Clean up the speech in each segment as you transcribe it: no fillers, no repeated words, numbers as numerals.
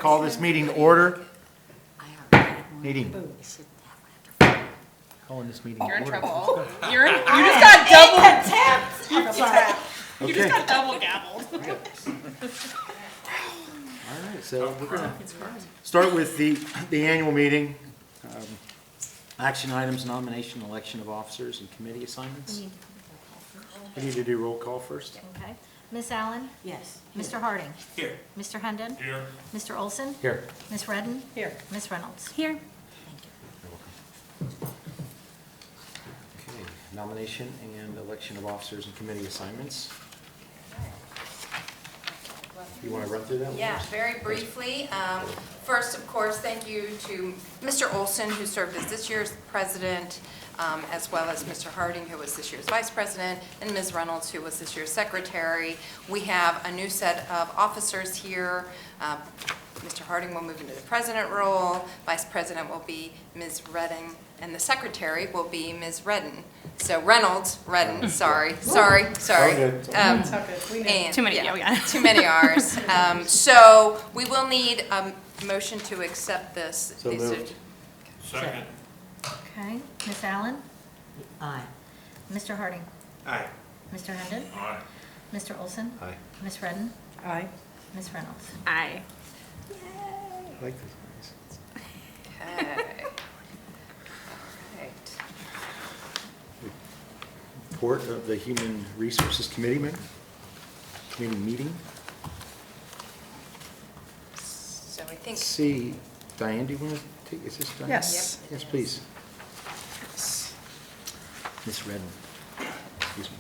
call this meeting to order. Meeting. Calling this meeting to order. You're in trouble. You just got double. You just got double gabbled. All right, so we're going to start with the annual meeting. Action items, nomination, election of officers, and committee assignments. We need to do roll call first. Okay. Ms. Allen? Yes. Mr. Harding? Here. Mr. Hendon? Here. Mr. Olson? Here. Ms. Redden? Here. Ms. Reynolds? Here. Okay, nomination and election of officers and committee assignments. You want to run through that one? Yeah, very briefly. First, of course, thank you to Mr. Olson, who served as this year's president, as well as Mr. Harding, who was this year's vice president, and Ms. Reynolds, who was this year's secretary. We have a new set of officers here. Mr. Harding will move into the president role, vice president will be Ms. Redding, and the secretary will be Ms. Redden. So Redden, sorry. Okay. And, Too many, yeah, we got it. Too many R's. So we will need a motion to accept this. So moved. Second. Okay. Ms. Allen? Aye. Mr. Harding? Aye. Mr. Hendon? Aye. Mr. Olson? Aye. Ms. Redden? Aye. Ms. Reynolds? Aye. I like this. Okay. All right. Report of the Human Resources Committee meeting. So I think, Let's see, Diane, do you want to take, is this Diane? Yes. Yes, please. Ms. Redden, excuse me.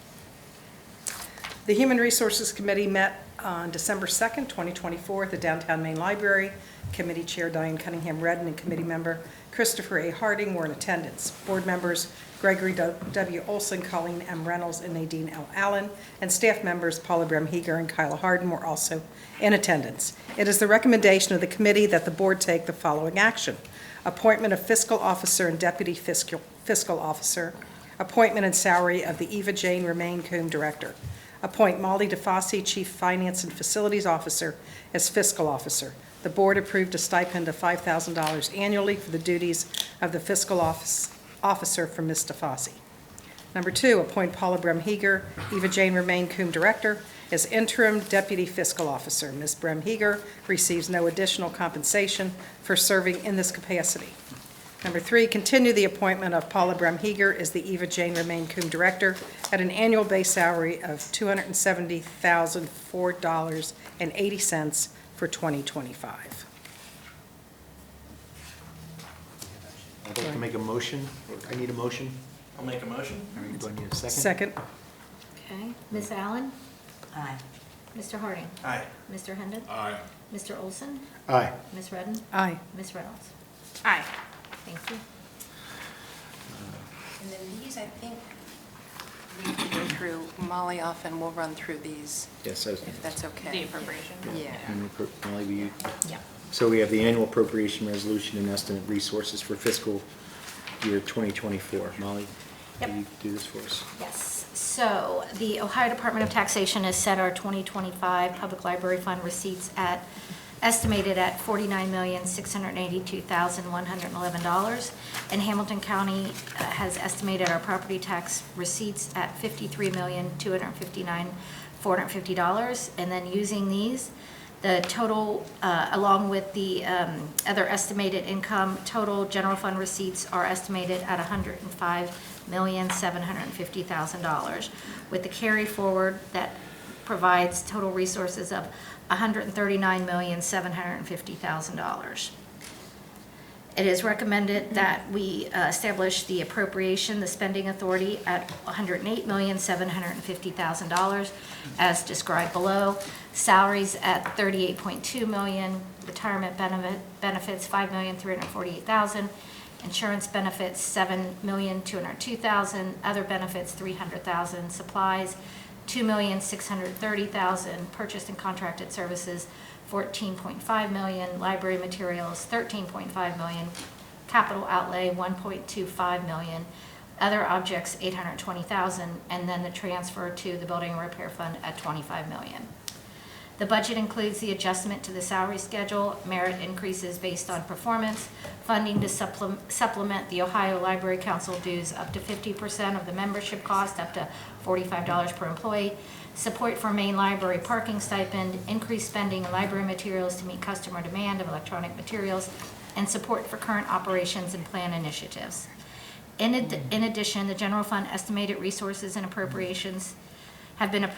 The Human Resources Committee met on December 2nd, 2024 at the Downtown Main Library. Committee Chair Diane Cunningham Redden and Committee Member Christopher A. Harding were in attendance. Board members Gregory W. Olson, Colleen M. Reynolds, and Nadine L. Allen, and staff members Paula Bremheger and Kyla Harden were also in attendance. It is the recommendation of the committee that the board take the following action: appointment of fiscal officer and deputy fiscal officer, appointment and salary of the Eva Jane Remain-Coombe director, appoint Molly DeFosse, Chief Finance and Facilities Officer, as fiscal officer. The board approved a stipend of $5,000 annually for the duties of the fiscal officer for Ms. DeFosse. Number 2, appoint Paula Bremheger, Eva Jane Remain-Coombe director, as interim deputy fiscal officer. Ms. Bremheger receives no additional compensation for serving in this capacity. Number 3, continue the appointment of Paula Bremheger as the Eva Jane Remain-Coombe director at an annual base salary of $270,004.80 for 2025. I'd like to make a motion. I need a motion. I'll make a motion. All right, do I need a second? Second. Okay. Ms. Allen? Aye. Mr. Harding? Aye. Mr. Hendon? Aye. Mr. Olson? Aye. Ms. Redden? Aye. Ms. Reynolds? Aye. Thank you. and then these, I think, we can go through, Molly often will run through these, Yes, I was. if that's okay. The appropriation. Yeah. Molly, will you- Yeah. So we have the annual appropriation resolution and estimate resources for fiscal year 2024. Molly, Yep. will you do this for us? Yes, so the Ohio Department of Taxation has set our 2025 Public Library Fund receipts estimated at $49,682,111. And Hamilton County has estimated our property tax receipts at $53,259,450. And then using these, the total, along with the other estimated income, total general fund receipts are estimated at $105,750,000, with the carry forward that provides total resources of $139,750,000. It is recommended that we establish the appropriation, the spending authority at $108,750,000 as described below. Salaries at $38.2 million, retirement benefits $5,348,000, insurance benefits $7,202,000, other benefits $300,000, supplies $2,630,000, purchased and contracted services $14.5 million, library materials $13.5 million, capital outlay $1.25 million, other objects $820,000, and then the transfer to the building and repair fund at $25 million. The budget includes the adjustment to the salary schedule, merit increases based on performance, funding to supplement the Ohio Library Council dues up to 50% of the membership cost, up to $45 per employee, support for main library parking stipend, increased spending in library materials to meet customer demand of electronic materials, and support for current operations and plan initiatives. In addition, the general fund estimated resources and appropriations have been,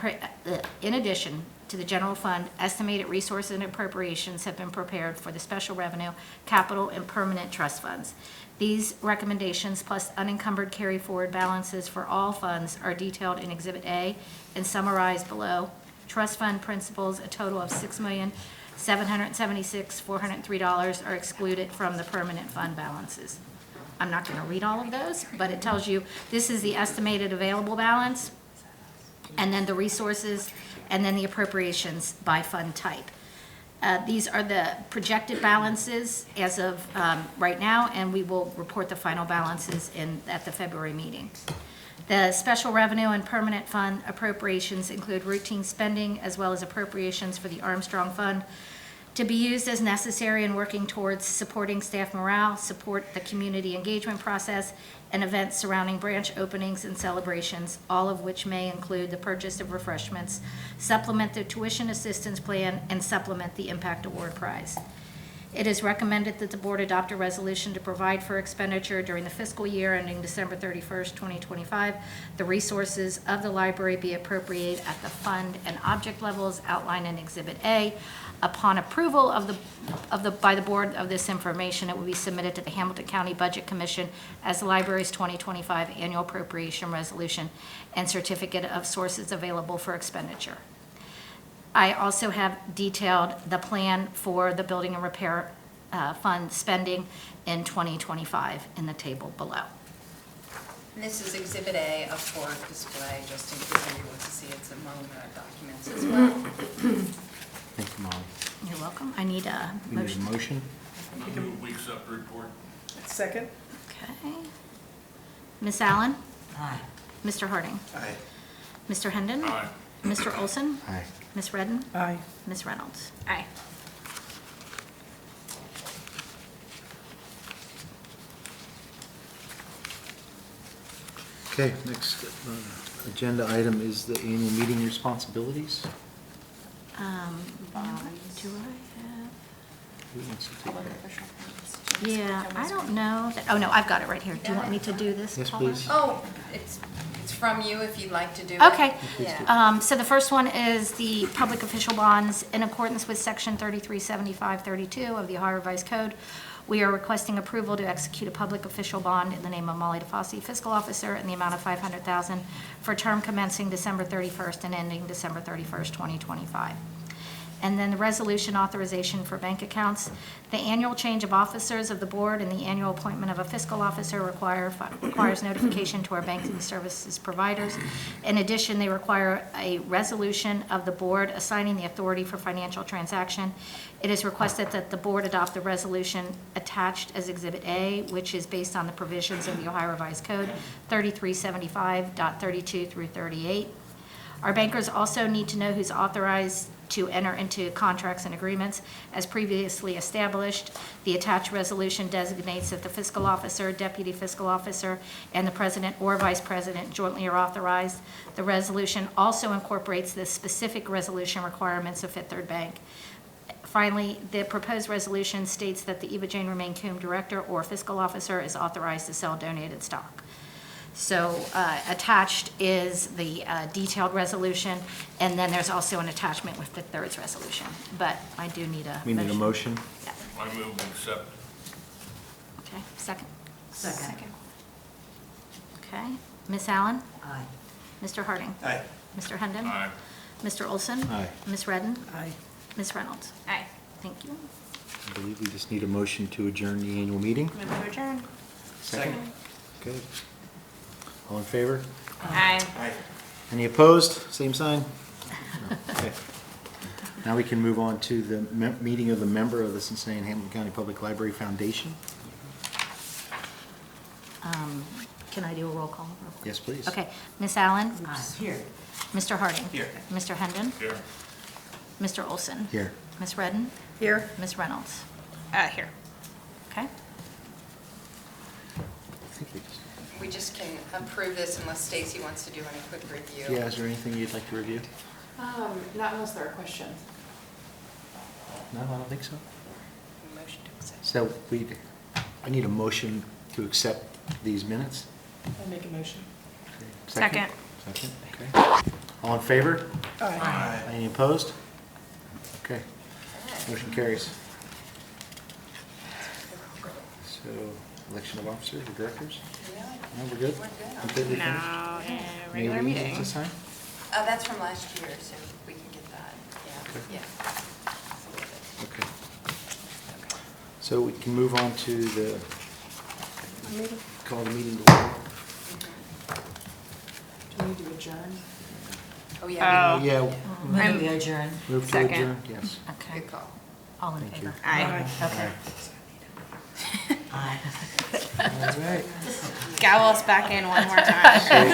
in addition to the general fund, estimated resources and appropriations have been prepared for the special revenue, capital, and permanent trust funds. These recommendations, plus unencumbered carry-forward balances for all funds, are detailed in Exhibit A and summarized below. Trust fund principals, a total of $6,776,403, are excluded from the permanent fund balances. I'm not going to read all of those, but it tells you this is the estimated available balance, and then the resources, and then the appropriations by fund type. These are the projected balances as of right now, and we will report the final balances at the February meeting. The special revenue and permanent fund appropriations include routine spending as well as appropriations for the Armstrong Fund to be used as necessary in working towards supporting staff morale, support the community engagement process, and events surrounding branch openings and celebrations, all of which may include the purchase of refreshments, supplement the tuition assistance plan, and supplement the Impact Award Prize. It is recommended that the board adopt a resolution to provide for expenditure during the fiscal year ending December 31st, 2025. The resources of the library be appropriated at the fund and object levels outlined in Exhibit A. Upon approval by the board of this information, it will be submitted to the Hamilton County Budget Commission as the library's 2025 annual appropriation resolution and certificate of sources available for expenditure. I also have detailed the plan for the building and repair fund spending in 2025 in the table below. And this is Exhibit A up for display, just in case you want to see it's among the documents as well. Thank you, Molly. You're welcome. I need a We need a motion. motion. I move we accept the report. Second? Okay. Ms. Allen? Aye. Mr. Harding? Aye. Mr. Hendon? Aye. Mr. Olson? Aye. Ms. Redden? Aye. Ms. Reynolds? Aye. Okay, next agenda item is the annual meeting responsibilities. Do I have? Who wants to take that? Yeah, I don't know. Oh, no, I've got it right here. Do you want me to do this? Yes, Paula? please. Oh, it's from you if you'd like to do it. Okay. Yeah. So the first one is the public official bonds. In accordance with Section 337532 of the Ohio Revised Code, we are requesting approval to execute a public official bond in the name of Molly DeFosse, fiscal officer, in the amount of $500,000 for a term commencing December 31st and ending December 31st, 2025. And then the resolution authorization for bank accounts. The annual change of officers of the board and the annual appointment of a fiscal officer requires notification to our banking services providers. In addition, they require a resolution of the board assigning the authority for financial transaction. It is requested that the board adopt the resolution attached as Exhibit A, which is based on the provisions of the Ohio Revised Code 3375.32 through 38. Our bankers also need to know who's authorized to enter into contracts and agreements as previously established. The attached resolution designates that the fiscal officer, deputy fiscal officer, and the president or vice president jointly are authorized. The resolution also incorporates the specific resolution requirements of Fifth Third Bank. Finally, the proposed resolution states that the Eva Jane Remain Coombe director or fiscal officer is authorized to sell donated stock. So attached is the detailed resolution, and then there's also an attachment with the Third's resolution. But I do need a motion. We need a motion. Yeah. I move we accept. Okay, second. Second. Okay. Ms. Allen? Aye. Mr. Harding? Aye. Mr. Hendon? Aye. Mr. Olson? Aye. Ms. Redden? Aye. Ms. Reynolds? Aye. Thank you. I believe we just need a motion to adjourn the annual meeting. Move to adjourn. Second. Okay. All in favor? Aye. Aye. Any opposed? Same sign? Okay. Now we can move on to the meeting of the member of the Cincinnati and Hamilton County Public Library Foundation. Can I do a roll call? Yes, please. Okay. Ms. Allen? Here. Mr. Harding? Here. Mr. Hendon? Here. Mr. Olson? Here. Ms. Redden? Here. Ms. Reynolds? Here. Okay? I think we just- We just can approve this unless Stacy wants to do any quick review. Yeah, is there anything you'd like to review? Not unless there are questions. No, I don't think so. Motion to accept. So I need a motion to accept these minutes. I'll make a motion. Okay. Second. Second, okay. All in favor? Aye. Any opposed? Okay, motion carries. So, election of officers or directors? No, we're good? We're good. Completely finished? Regular Any meeting. reasons to sign? That's from last year, so we can get that. Okay. Yeah, yeah. Okay. So we can move on to the, call the meeting to order. Do we need to adjourn? Oh, yeah. Yeah, Move to adjourn. move to Second. adjourn, yes. Okay. Good call. All in Thank favor? you. Aye. Okay. All right. Gavel us back in one more time. So, you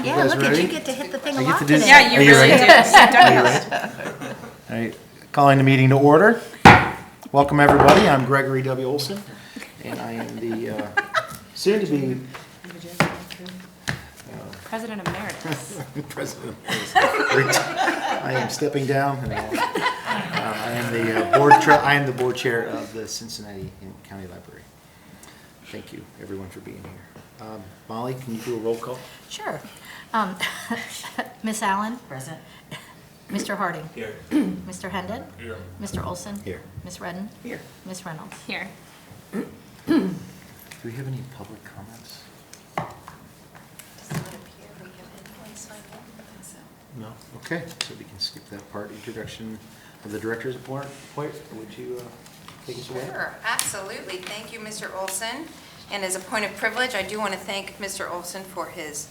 Yeah, guys look at ready? you get to hit the thing I a get lot to do- today. Yeah, you Are you really ready? do. You've done Are you this. ready? All right, calling the meeting to order. Welcome, everybody. I'm Gregory W. Olson, and I am the soon-to-be President Emeritus. president. I am stepping down, and I am the board chair of the Cincinnati County Library. Thank you, everyone, for being here. Molly, can you do a roll call? Sure. Miss Allen? Present. Mr. Harding? Here. Mr. Hendon? Here. Mr. Olson? Here. Ms. Redden? Here. Ms. Reynolds? Here. Do we have any public comments? Does it appear we have anyone signed up? I think so. No? Okay, so we can skip that part. Introduction of the director's report. Would you take us away? Sure, absolutely. Thank you, Mr. Olson. And as a point of privilege, I do want to thank Mr. Olson for his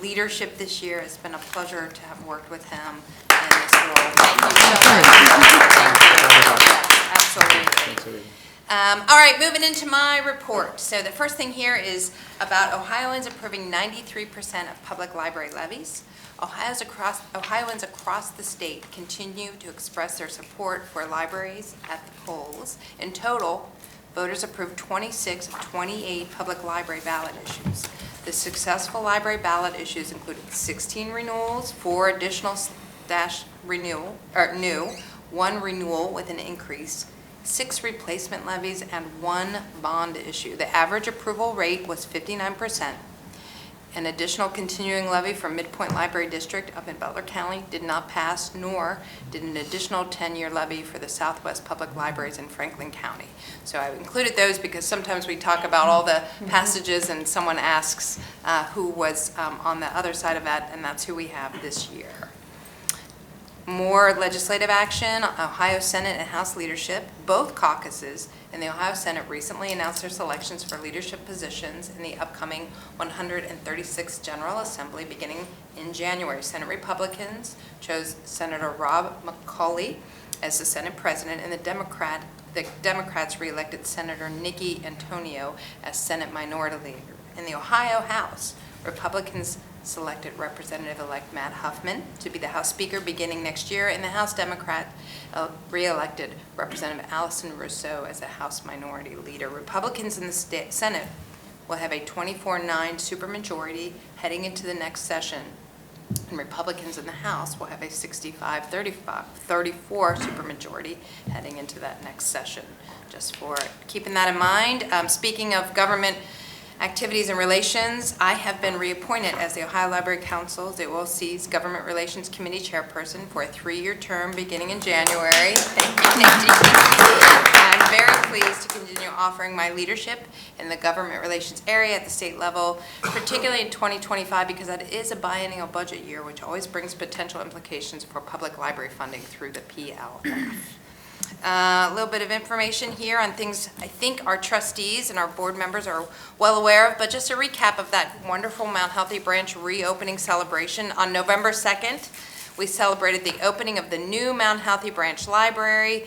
leadership this year. It's been a pleasure to have worked with him in this role. Thank you so much. Thank you. Yes, absolutely. Thanks, everyone. All right, moving into my report. So the first thing here is about Ohioans approving 93% of public library levies. Ohioans across the state continue to express their support for libraries at the polls. In total, voters approved 26 of 28 public library ballot issues. The successful library ballot issues included 16 renewals, 4 additional new, 1 renewal with an increase, 6 replacement levies, and 1 bond issue. The average approval rate was 59%. An additional continuing levy from Midpoint Library District up in Butler County did not pass, nor did an additional 10-year levy for the Southwest Public Libraries in Franklin County. So I included those because sometimes we talk about all the passages and someone asks who was on the other side of that, and that's who we have this year. More legislative action. Ohio Senate and House leadership, both caucuses in the Ohio Senate recently announced their selections for leadership positions in the upcoming 136th General Assembly beginning in January. Senate Republicans chose Senator Rob McCauley as the Senate President, and the Democrats reelected Senator Nikki Antonio as Senate Minority Leader. In the Ohio House, Republicans selected Representative-elect Matt Huffman to be the House Speaker beginning next year, and the House Democrat re-elected Representative Allison Rousseau as the House Minority Leader. Republicans in the Senate will have a 24-9 supermajority heading into the next session, and Republicans in the House will have a 65-34 supermajority heading into that next session. Just for keeping that in mind, speaking of government activities and relations, I have been reappointed as the Ohio Library Council's, the OLC's Government Relations Committee Chairperson for a 3-year term beginning in January. Thank you, Nikki. I'm very pleased to continue offering my leadership in the government relations area at the state level, particularly in 2025 because that is a biennial budget year, which always brings potential implications for public library funding through the PLF. A little bit of information here on things I think our trustees and our board members are well aware of, but just a recap of that wonderful Mount Healthy Branch reopening celebration. On November 2nd, we celebrated the opening of the new Mount Healthy Branch Library.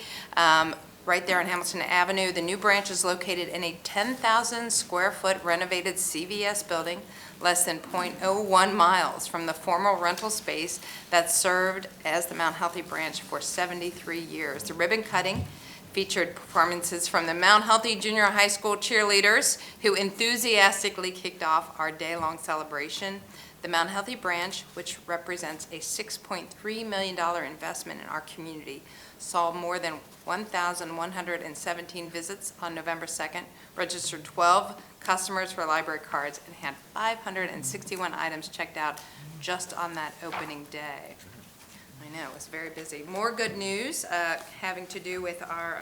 right there on Hamilton Avenue. The new branch is located in a 10,000 square foot renovated CVS building, less than .01 miles from the former rental space that served as the Mount Healthy branch for 73 years. The ribbon cutting featured performances from the Mount Healthy Junior High School cheerleaders who enthusiastically kicked off our day-long celebration. The Mount Healthy branch, which represents a $6.3 million investment in our community, saw more than 1,117 visits on November 2nd, registered 12 customers for library cards, and had 561 items checked out just on that opening day. I know, it was very busy. More good news having to do with our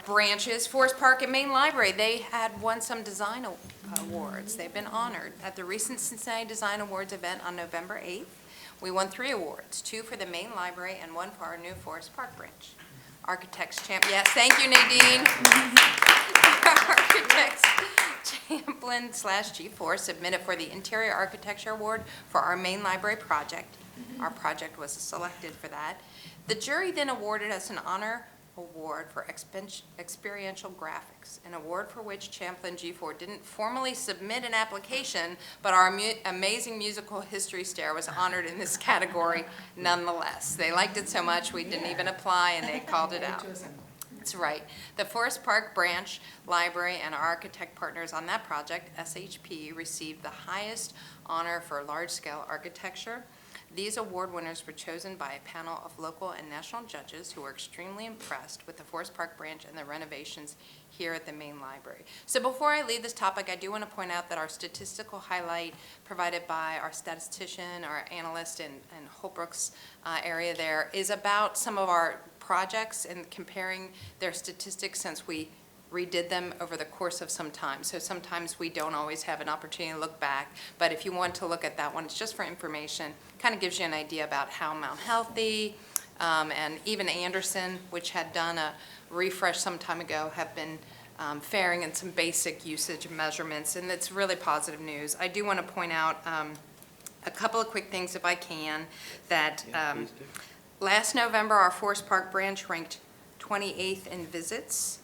branches. Forest Park and Main Library, they had won some design awards. They've been honored at the recent Cincinnati Design Awards event on November 8th. We won 3 awards, 2 for the Main Library and 1 for our new Forest Park branch. Architects Champ, yes, thank you, Nadine. Architects Champlin/G4 submitted for the Interior Architecture Award for our Main Library project. Our project was selected for that. The jury then awarded us an honor award for experiential graphics, an award for which Champlin G4 didn't formally submit an application, but our amazing musical history stare was honored in this category nonetheless. They liked it so much we didn't even apply and they called it out. That's right. The Forest Park Branch Library and our architect partners on that project, SHP, received the highest honor for large-scale architecture. These award winners were chosen by a panel of local and national judges who were extremely impressed with the Forest Park branch and the renovations here at the main library. So before I leave this topic, I do want to point out that our statistical highlight provided by our statistician, our analyst in Holbrook's area there is about some of our projects and comparing their statistics since we redid them over the course of some time. So sometimes we don't always have an opportunity to look back, but if you want to look at that one, it's just for information, kind of gives you an idea about how Mount Healthy and even Anderson, which had done a refresh some time ago, have been faring in some basic usage measurements, and it's really positive news. I do want to point out a couple of quick things, if I can, that last November, our Forest Park branch ranked 28th in visits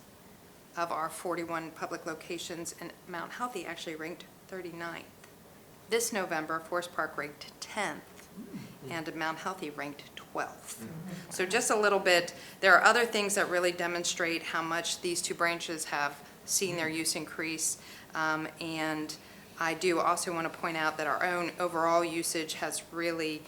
of our 41 public locations, and Mount Healthy actually ranked 39th. This November, Forest Park ranked 10th, and Mount Healthy ranked 12th. So just a little bit, there are other things that really demonstrate how much these two branches have seen their use increase, and I do also want to point out that our own overall usage has really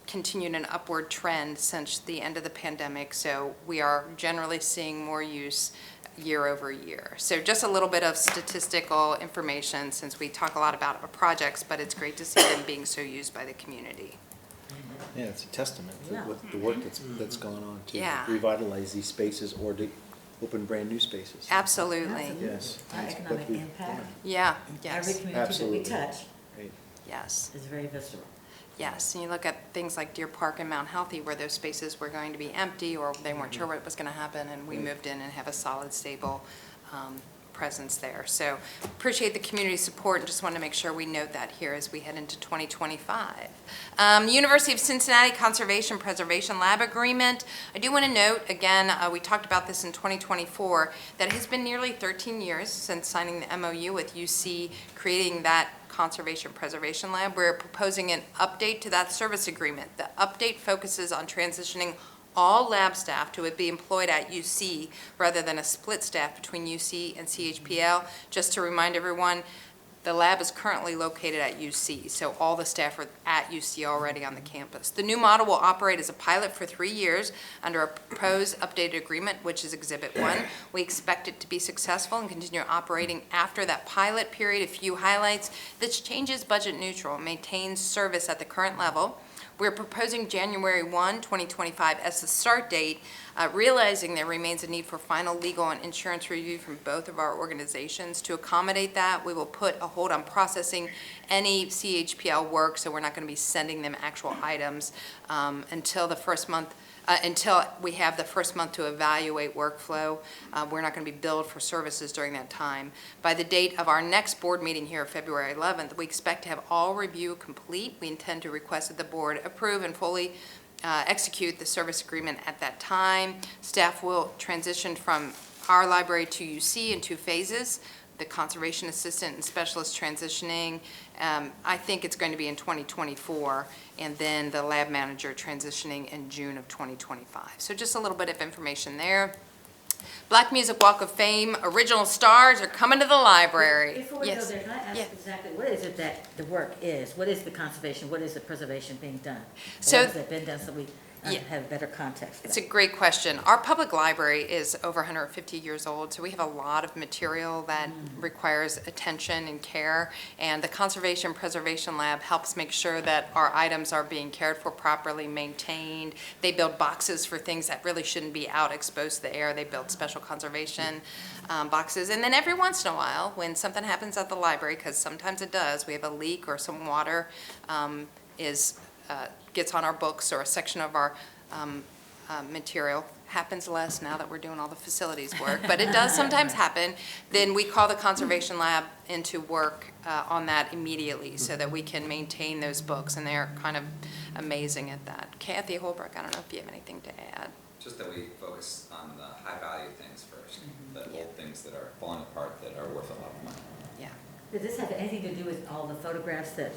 continued an upward trend since the end of the pandemic, so we are generally seeing more use year over year. So just a little bit of statistical information, since we talk a lot about our projects, but it's great to see them being so used by the community. Yeah, it's a testament to what the work that's gone on to Yeah. revitalize these spaces or to open brand-new spaces. Absolutely. Yes. Our That's economic what we- impact, Yeah, every yes, community that we Absolutely. touch Right. yes, is very visceral. yes. And you look at things like Deer Park and Mount Healthy, where those spaces were going to be empty or they weren't sure what was going to happen, and we moved in and have a solid, stable presence there. So appreciate the community support and just want to make sure we note that here as we head into 2025. University of Cincinnati Conservation Preservation Lab Agreement. I do want to note, again, we talked about this in 2024, that it has been nearly 13 years since signing the MOU with UC, creating that Conservation Preservation Lab. We're proposing an update to that service agreement. The update focuses on transitioning all lab staff to be employed at UC rather than a split staff between UC and CHPL. Just to remind everyone, the lab is currently located at UC, so all the staff are at UC already on the campus. The new model will operate as a pilot for 3 years under a proposed updated agreement, which is Exhibit 1. We expect it to be successful and continue operating after that pilot period. A few highlights: this change is budget neutral, maintains service at the current level. We're proposing January 1, 2025 as the start date, realizing there remains a need for final legal and insurance review from both of our organizations. To accommodate that, we will put a hold on processing any CHPL work, so we're not going to be sending them actual items until the first month. Until we have the first month to evaluate workflow. We're not going to be billed for services during that time. By the date of our next board meeting here, February 11th, we expect to have all review complete. We intend to request that the board approve and fully execute the service agreement at that time. Staff will transition from our library to UC in 2 phases, the conservation assistant and specialist transitioning. I think it's going to be in 2024, and then the lab manager transitioning in June of 2025. So just a little bit of information there. Black Music Walk of Fame original stars are coming to the library. Before we go Yes. there, can I ask Yeah. exactly, what is it that the work is? What is the conservation, what is the preservation being done? So- What has it been done, so we Yeah. have better context for It's a that? great question. Our public library is over 150 years old, so we have a lot of material that requires attention and care. And the Conservation Preservation Lab helps make sure that our items are being cared for properly, maintained. They build boxes for things that really shouldn't be out exposed to the air. They build special conservation boxes. And then every once in a while, when something happens at the library, because sometimes it does, we have a leak or some water gets on our books, or a section of our material, happens less now that we're doing all the facilities work, but it does sometimes happen, then we call the Conservation Lab into work on that immediately so that we can maintain those books, and they're kind of amazing at that. Kathy Holbrook, I don't know if you have anything to add. Just that we focus on the high value things first, the Yeah. old things that are falling apart that are worth a lot of money. Yeah. Does this have anything to do with all the photographs that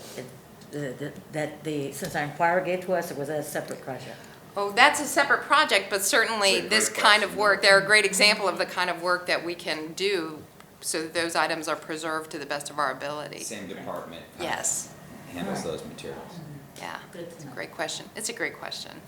the Cincinnati Inquirer gave to us, or was that a separate project? Oh, that's a separate project, but certainly It's a great this kind of question. work, they're a great example of the kind of work that we can do so that those items are preserved to the best of our ability. Same department Yes, handles those materials. yeah. Good to It's a know. great question. It's a great question.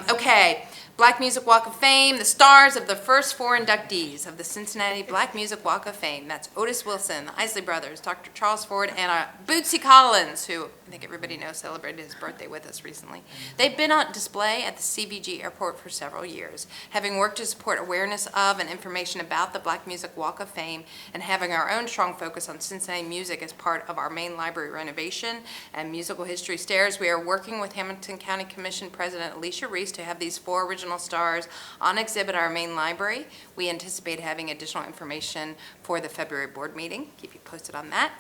Okay, Black Music Walk of Fame, the stars of the first 4 inductees of the Cincinnati Black Music Walk of Fame. That's Otis Wilson, the Isley Brothers, Dr. Charles Ford, and Bootsy Collins, who I think everybody knows celebrated his birthday with us recently. They've been on display at the CBG Airport for several years, having worked to support awareness of and information about the Black Music Walk of Fame, and having our own strong focus on Cincinnati music as part of our main library renovation and musical history stairs. We are working with Hamilton County Commission President Alicia Reese to have these 4 original stars on exhibit at our main library. We anticipate having additional information for the February board meeting. Keep you posted on that.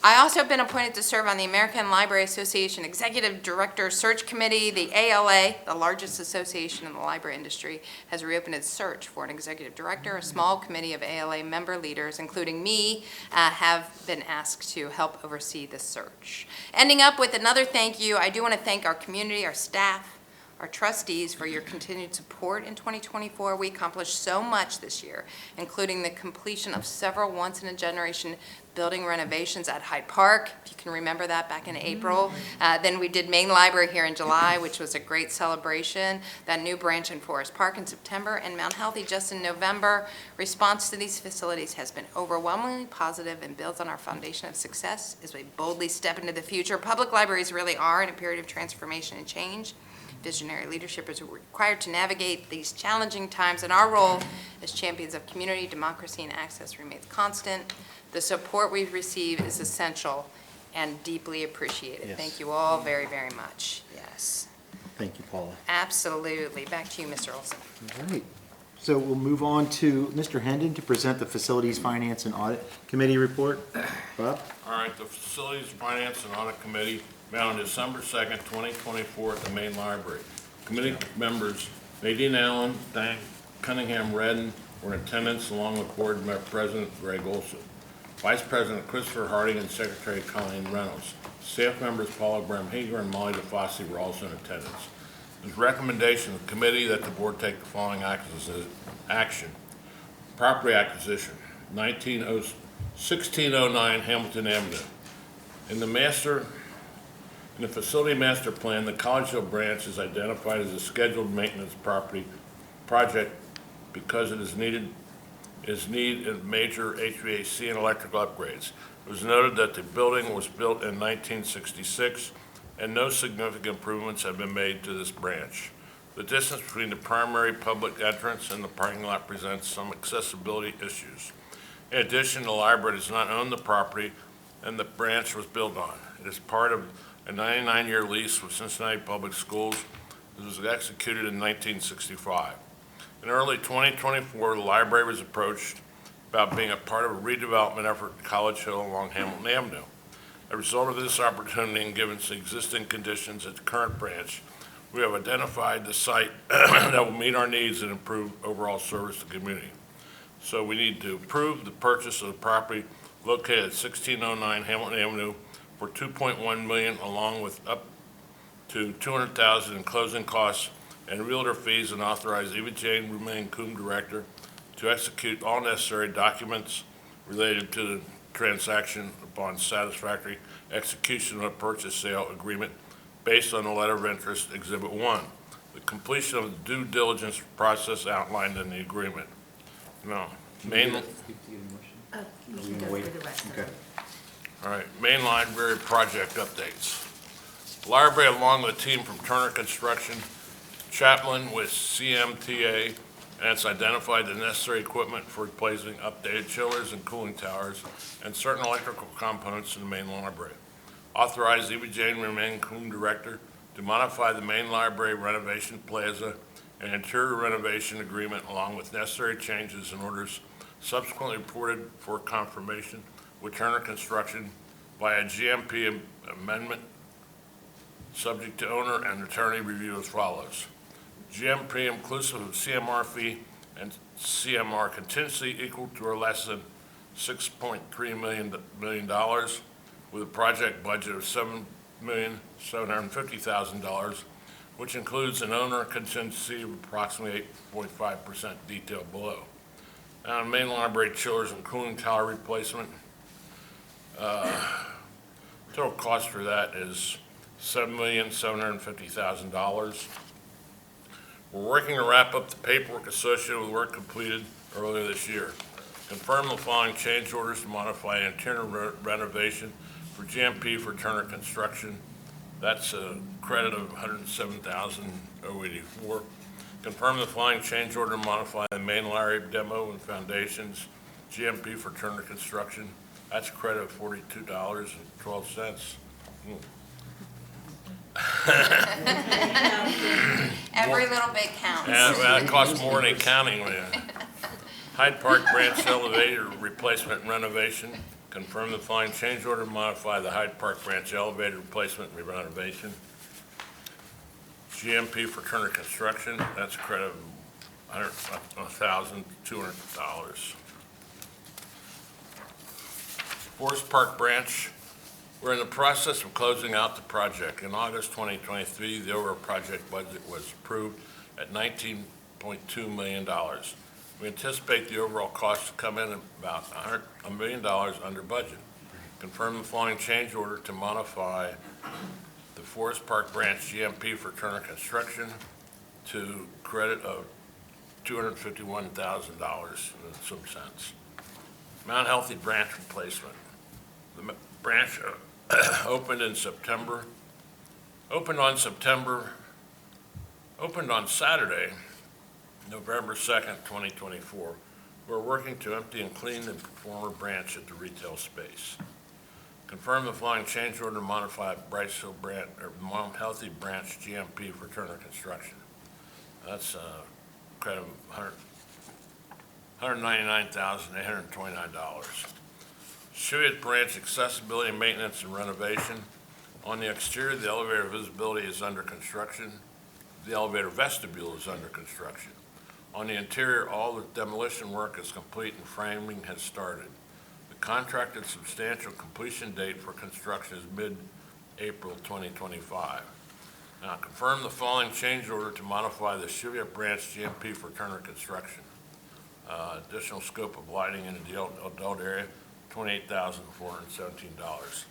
I also have been appointed to serve on the American Library Association Executive Director Search Committee. The ALA, the largest association in the library industry, has reopened its search for an executive director. A small committee of ALA member leaders, including me, have been asked to help oversee the search. Ending up with another thank you, I do want to thank our community, our staff, our trustees for your continued support in 2024. We accomplished so much this year, including the completion of several once-in-a-generation building renovations at Hyde Park, if you can remember that, back in April. Then we did Main Library here in July, which was a great celebration. That new branch in Forest Park in September, and Mount Healthy just in November. Response to these facilities has been overwhelmingly positive and builds on our foundation of success as we boldly step into the future. Public libraries really are in a period of transformation and change. Visionary leadership is required to navigate these challenging times, and our role as champions of community, democracy, and access remains constant. The support we receive is essential and deeply appreciated. Yes. Thank you all very, very much. Yes, Thank you, Paula. absolutely. Back to you, Mr. Olson. All right. So we'll move on to Mr. Hendon to present the Facilities, Finance, and Audit Committee report. Bob? All right, the Facilities, Finance, and Audit Committee met on December 2nd, 2024 at the main library. Committee members Nadine Allen, Dan Cunningham Redden were in attendance, along with Board Member President Greg Olson, Vice President Christopher Harding, and Secretary Colleen Reynolds. Staff members Paula Bram-Hager and Molly DeFosse were also in attendance. It is recommendation of the committee that the board take the following action. Property acquisition, 1609 Hamilton Avenue. In the facility master plan, the Collegeville branch is identified as a scheduled maintenance project because it need major HVAC and electrical upgrades. It was noted that the building was built in 1966 and no significant improvements have been made to this branch. The distance between the primary public entrance and the parking lot presents some accessibility issues. In addition, the library does not own the property and the branch was built on. It is part of a 99-year lease with Cincinnati Public Schools. It was executed in 1965. In early 2024, the library was approached about being a part of a redevelopment effort at College Hill along Hamilton Avenue. As a result of this opportunity and given the existing conditions at the current branch, We have identified the site that will meet our needs and improve overall service to the community. So we need to approve the purchase of the property located at 1609 Hamilton Avenue for $2.1 million, along with up to $200,000 in closing costs and realtor fees, and authorize Eva Jane Rumain, Coombe Director, to execute all necessary documents related to the transaction upon satisfactory execution of a purchase sale agreement based on the letter of interest, Exhibit 1, the completion of the due diligence process outlined in the agreement. Now, main, You can go through the rest of it. all right, main library project updates. Library, along with a team from Turner Construction, Chaplin with CMTA, and it's identified the necessary equipment for replacing updated chillers and cooling towers and certain electrical components in the main library. Authorized Eva Jane Rumain, Coombe Director, to modify the main library renovation plaza and interior renovation agreement, along with necessary changes and orders subsequently reported for confirmation with Turner Construction via GMP amendment, subject to owner and attorney review as follows. GMP inclusive of CMR fee and CMR contingency equal to or less than $6.3 million with a project budget of $7,750,000, which includes an owner contingency of approximately 8.5% detailed below. Now, main library chillers and cooling tower replacement. Total cost for that is $7,750,000. We're working to wrap up the paperwork associated with work completed earlier this year. Confirm the following change orders to modify interior renovation for GMP for Turner Construction. That's a credit of $107,084. Confirm the following change order to modify the main library demo and foundations, GMP for Turner Construction. That's a credit of $42.12. Every little bit counts. Yeah, well, that costs more than accounting. Hyde Park Branch Elevator Replacement and Renovation. Confirm the following change order to modify the Hyde Park Branch Elevator Replacement and Renovation. GMP for Turner Construction, that's a credit of $1,200. Forest Park Branch, we're in the process of closing out the project. In August 2023, the overall project budget was approved at $19.2 million. We anticipate the overall cost to come in about $1 million under budget. Confirm the following change order to modify the Forest Park Branch GMP for Turner Construction to credit of $251,000 and some cents. Mount Healthy Branch replacement. The branch opened on Saturday, November 2nd, 2024. We're working to empty and clean the former branch at the retail space. Confirm the following change order to modify Bryce Hill Branch, or Mount Healthy Branch GMP for Turner Construction. That's a credit of $199,829. Cheviot Branch accessibility, maintenance, and renovation. On the exterior, the elevator visibility is under construction. The elevator vestibule is under construction. On the interior, all the demolition work is complete and framing has started. The contracted substantial completion date for construction is mid-April 2025. Now, confirm the following change order to modify the Cheviot Branch GMP for Turner Construction. Additional scope of lighting in the adult area, $28,417.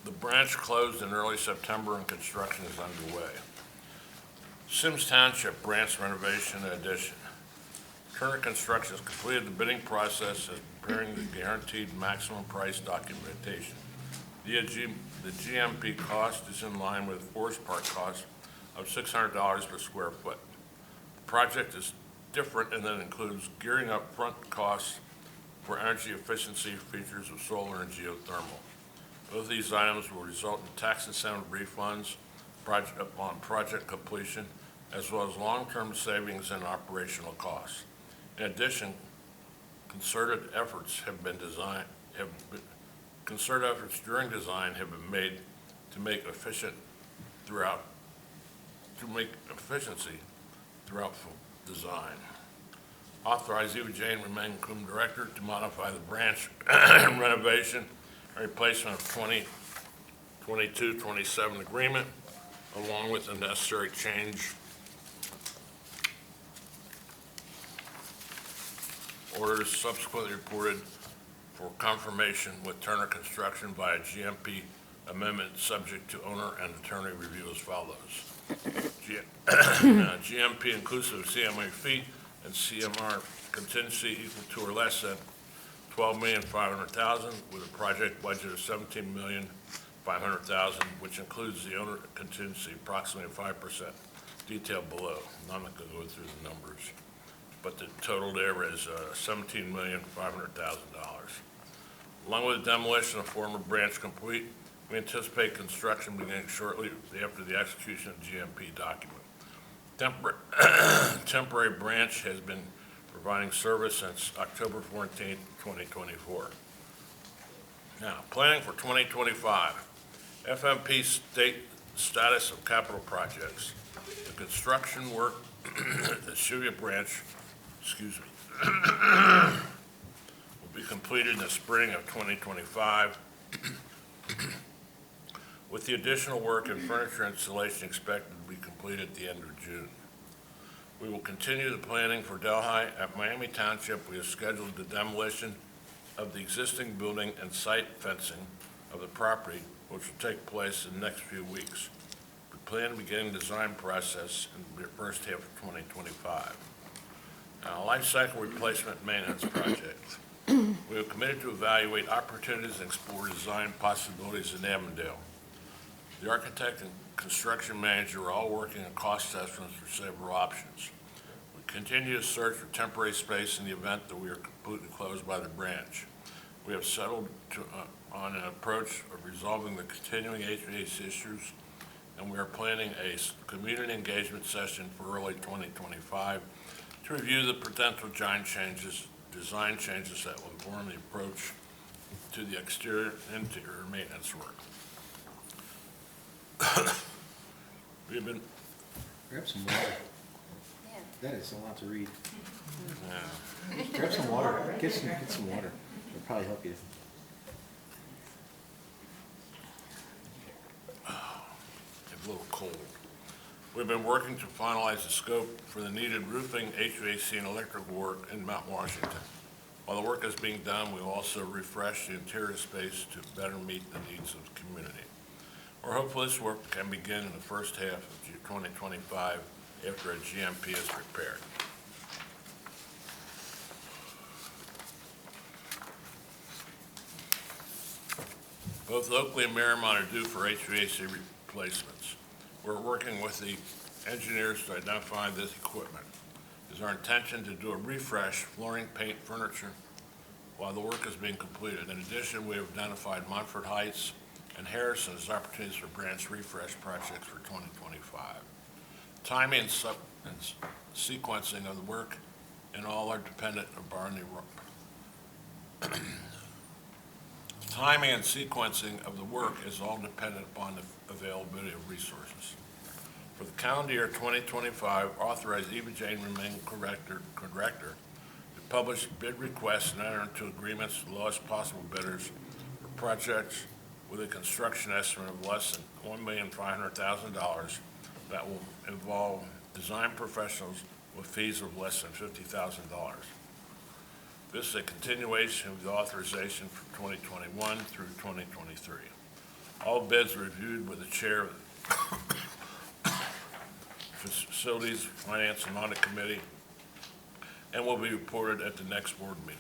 The branch closed in early September and construction is underway. Sims Township Branch renovation and addition. Turner Construction has completed the bidding process and preparing the guaranteed maximum price documentation. The GMP cost is in line with Forest Park cost of $600 per square foot. The project is different and then includes gearing up front costs for energy efficiency features of solar and geothermal. Both of these items will result in tax incentive refunds upon project completion, as well as long-term savings and operational costs. In addition, concerted efforts during design have been made to make efficient throughout to make efficiency throughout design. Authorize Eva Jane remain room director to modify the branch renovation and replacement of 2022-27 agreement, along with the necessary change orders subsequently reported for confirmation with Turner Construction via GMP amendment subject to owner and attorney review as follows. GMP inclusive of CMR fee and CMR contingency equal to or less than $12,500,000 with a project budget of $17,500,000, which includes the owner contingency approximately 5%, detailed below. I'm not going to go through the numbers, but the total there is $17,500,000. Along with the demolition of former branch complete, we anticipate construction beginning shortly after the execution of GMP document. Temporary branch has been providing service since October 14, 2024. Now, planning for 2025. FMP state status of capital projects. The construction work at the Shuvia branch, will be completed in the spring of 2025, with the additional work and furniture installation expected to be completed at the end of June. We will continue the planning for Delhi. At Miami Township, we have scheduled the demolition of the existing building and site fencing of the property, which will take place in the next few weeks. We plan to begin the design process in the first half of 2025. Now, life cycle replacement maintenance projects. We are committed to evaluate opportunities and explore design possibilities in Avondale. The architect and construction manager are all working on cost estimates for several options. We continue to search for temporary space in the event that we are completely closed by the branch. We have settled on an approach of resolving the continuing HVAC issues, and we are planning a community engagement session for early 2025 to review the potential design changes that will inform the approach to the exterior and interior maintenance work. We've been, Grab some water. Yeah. That is a lot to read. yeah. Grab some water. Get some water. It'll probably help you. It's a little cold. We've been working to finalize the scope for the needed roofing, HVAC, and electrical work in Mount Washington. While the work is being done, we will also refresh the interior space to better meet the needs of the community. We're hopeful this work can begin in the first half of 2025 after a GMP is prepared. Both Oakley and Marymount are due for HVAC replacements. We're working with the engineers to identify this equipment. It is our intention to do a refresh, flooring, paint, furniture, while the work is being completed. In addition, we have identified Montford Heights and Harrison as opportunities for branch refresh projects for 2025. Timing and sequencing of the work and all are dependent upon the timing and sequencing of the work is all dependent upon the availability of resources. For the calendar year 2025, authorize Eva Jane remaining director to publish bid requests and enter into agreements with the lowest possible bidders for projects with a construction estimate of less than $1,500,000 that will involve design professionals with fees of less than $50,000. This is a continuation of the authorization from 2021 through 2023. All bids are reviewed with the chair of the Facilities, Finance, and Audit Committee and will be reported at the next board meeting.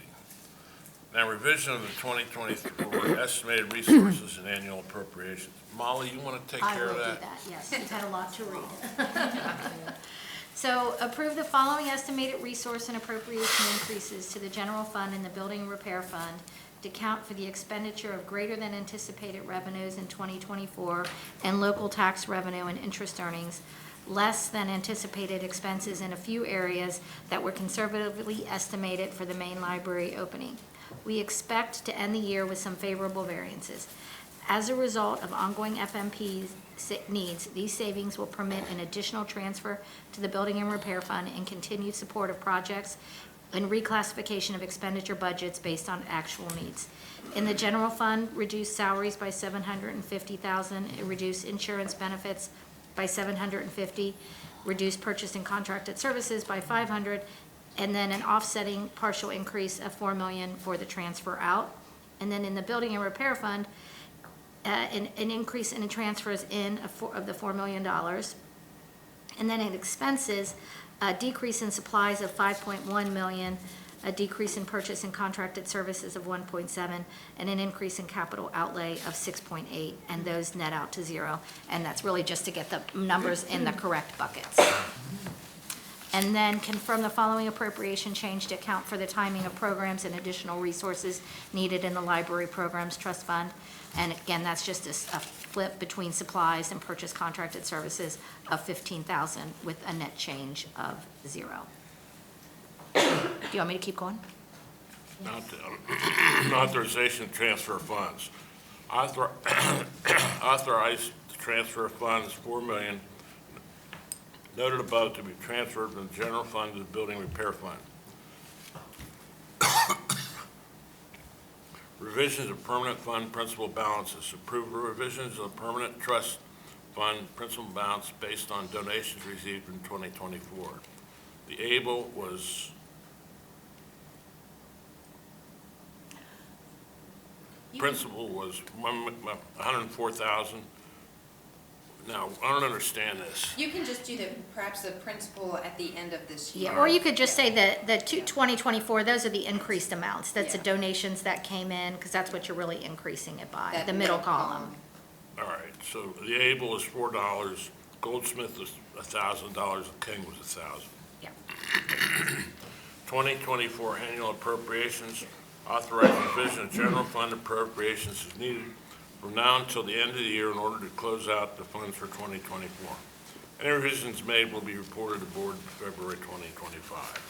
Now, revision of the 2024 estimated resources and annual appropriations. Molly, you want to take care of I will that? do that, yes, you've had a lot to read. So approve the following estimated resource and appropriation increases to the general fund and the building and repair fund to account for the expenditure of greater than anticipated revenues in 2024 and local tax revenue and interest earnings, less than anticipated expenses in a few areas that were conservatively estimated for the main library opening. We expect to end the year with some favorable variances. As a result of ongoing FMP needs, these savings will permit an additional transfer to the Building and Repair Fund and continued support of projects and reclassification of expenditure budgets based on actual needs. In the general fund, reduce salaries by $750,000, reduce insurance benefits by $750,000, reduce purchase and contracted services by $500,000, and then an offsetting partial increase of $4 million for the transfer out. And then in the Building and Repair Fund, an increase in the transfers in of the $4 million. And then in expenses, a decrease in supplies of $5.1 million, a decrease in purchase and contracted services of 1.7, and an increase in capital outlay of 6.8, and those net out to 0. And that's really just to get the numbers in the correct buckets. And then confirm the following appropriation change to account for the timing of programs and additional resources needed in the Library Programs Trust Fund. And again, that's just a flip between supplies and purchase contracted services of $15,000 with a net change of 0. Do you want me to keep going? Authorization to transfer funds. Authorize the transfer of funds, $4 million, noted above, to be transferred from the general fund to the Building Repair Fund. Revisions of permanent fund principal balances. Approve revisions of permanent trust fund principal balance based on donations received in 2024. The able was principal was $104,000. Now, I don't understand this. You can just do perhaps the principal at the end of this year. Yeah, or you could just say that the 2024, those are the increased amounts. That's the Yeah. donations that came in, because that's what you're really increasing it by, That the middle column. All right, so the able is $4, Goldsmith is $1,000, and King was $1,000. Yeah. 2024 annual appropriations, authorize revision of general fund appropriations is needed from now until the end of the year in order to close out the funds for 2024. Any revisions made will be reported to the board in February 2025.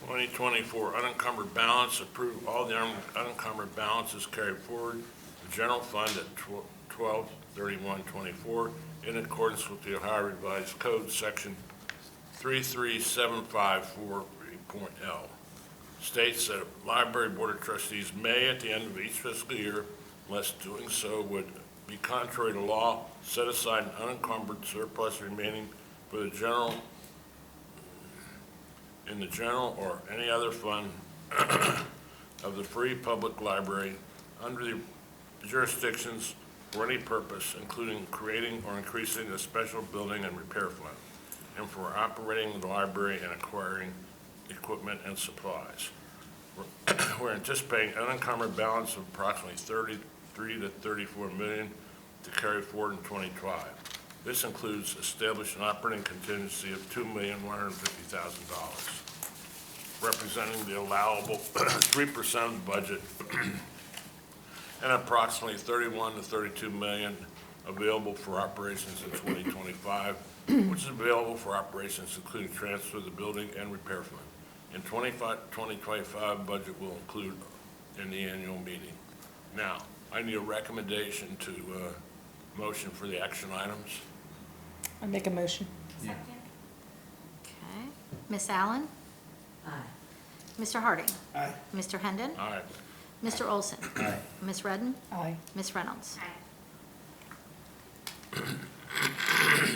2024 unencumbered balance, approve all the unencumbered balances carried forward the general fund at 12/31/24 in accordance with the Ohio Revised Code, section 33754.L. States that Library Board of Trustees may, at the end of each fiscal year, unless doing so would be contrary to law, set aside an unencumbered surplus remaining for the general, in the general or any other fund of the Free Public Library under the jurisdictions for any purpose, including creating or increasing a special building and repair fund, and for operating the library and acquiring equipment and supplies. We're anticipating an unencumbered balance of approximately $33 to $34 million to carry forward in 2025. This includes establishing an operating contingency of $2,150,000, representing the allowable 3% of the budget, and approximately $31 to $32 million available for operations in 2025, which is available for operations including transfer of the building and repair fund. In 2025 budget will include in the annual meeting. Now, I need a recommendation to motion for the action items. I make a motion. Okay. Ms. Allen? Aye. Mr. Harding? Aye. Mr. Hendon? All right. Mr. Olson? Aye. Ms. Redden? Aye. Ms. Reynolds?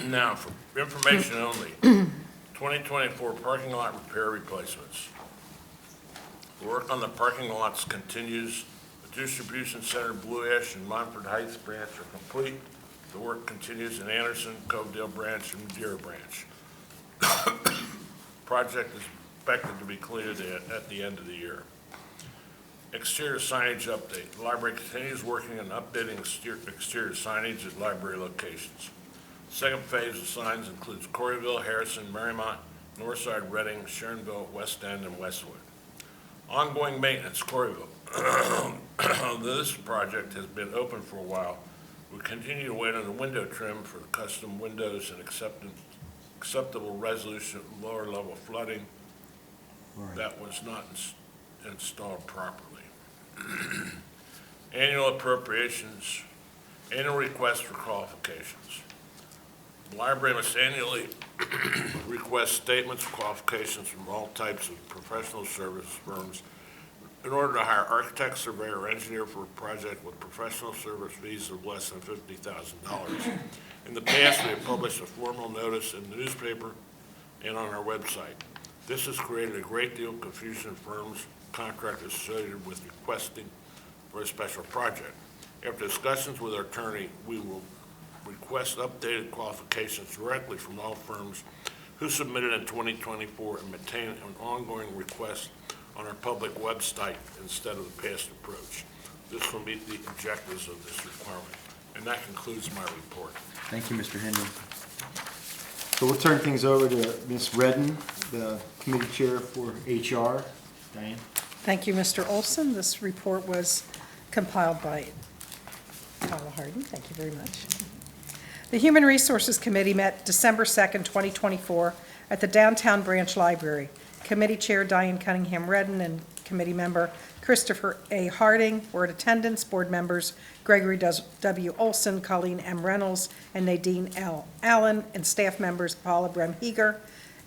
Now, for information only, 2024 parking lot repair replacements. The work on the parking lots continues. The distribution center, Blue Ash, and Montford Heights branch are complete. The work continues in Anderson, Covedale branch, and Madeira branch. Project is expected to be completed at the end of the year. Exterior signage update. The library continues working on updating exterior signage at library locations. Second phase of signs includes Coreyville, Harrison, Marymount, Northside, Reading, Sharonville, West End, and Westwood. Ongoing maintenance, Coreyville. This project has been open for a while. We continue to wait on the window trim for the custom windows and acceptable resolution of lower level flooding that was not installed properly. Annual appropriations, annual request for qualifications. The library must annually request statements of qualifications from all types of professional service firms in order to hire architect, surveyor, or engineer for a project with professional service fees of less than $50,000. In the past, we have published a formal notice in the newspaper and on our website. This has created a great deal of confusion in firms, contractors associated with requesting for a special project. After discussions with our attorney, we will request updated qualifications directly from all firms who submitted in 2024 and maintain an ongoing request on our public website instead of the past approach. This will meet the objectives of this requirement. And that concludes my report. Thank you, Mr. Hendon. So we'll turn things over to Ms. Redden, the committee chair for HR. Diane? Thank you, Mr. Olson. This report was compiled by Kyla Harden. Thank you very much. The Human Resources Committee met December 2nd, 2024 at the Downtown Branch Library. Committee Chair Diane Cunningham Redden and Committee Member Christopher A. Harding were in attendance. Board members Gregory W. Olson, Colleen M. Reynolds, and Nadine L. Allen, and staff members Paula Bremheger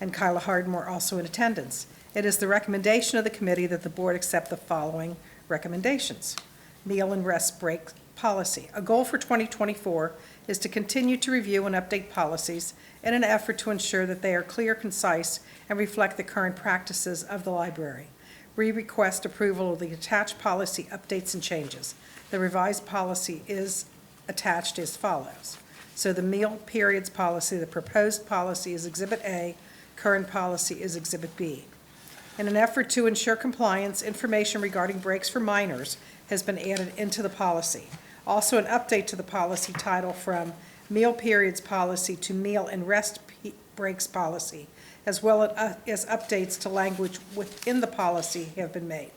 and Kyla Harden were also in attendance. It is the recommendation of the committee that the board accept the following recommendations. Meal and rest break policy. A goal for 2024 is to continue to review and update policies in an effort to ensure that they are clear, concise, and reflect the current practices of the library. We request approval of the attached policy updates and changes. The revised policy is attached as follows. So the meal periods policy, the proposed policy is Exhibit A, current policy is Exhibit B. In an effort to ensure compliance, information regarding breaks for minors has been added into the policy. Also, an update to the policy title from meal periods policy to meal and rest breaks policy, as well as updates to language within the policy have been made.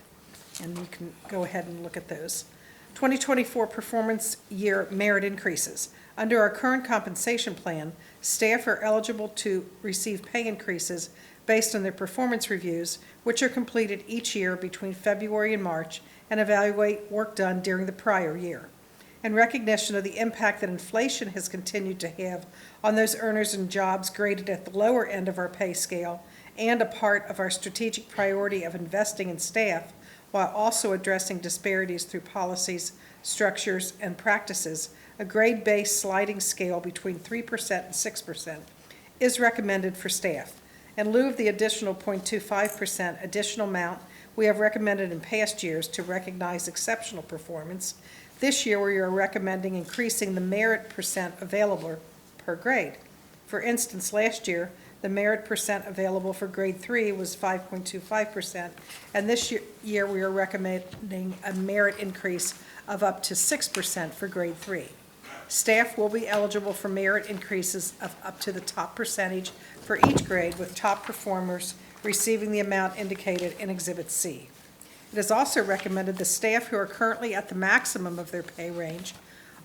And you can go ahead and look at those. 2024 performance year merit increases. Under our current compensation plan, staff are eligible to receive pay increases based on their performance reviews, which are completed each year between February and March, and evaluate work done during the prior year. In recognition of the impact that inflation has continued to have on those earners and jobs graded at the lower end of our pay scale, and a part of our strategic priority of investing in staff, while also addressing disparities through policies, structures, and practices, a grade-based sliding scale between 3% and 6% is recommended for staff. In lieu of the additional 0.25% additional amount we have recommended in past years to recognize exceptional performance, this year we are recommending increasing the merit percent available per grade. For instance, last year, the merit percent available for grade 3 was 5.25%, and this year we are recommending a merit increase of up to 6% for grade 3. Staff will be eligible for merit increases of up to the top percentage for each grade, with top performers receiving the amount indicated in Exhibit C. It is also recommended the staff who are currently at the maximum of their pay range,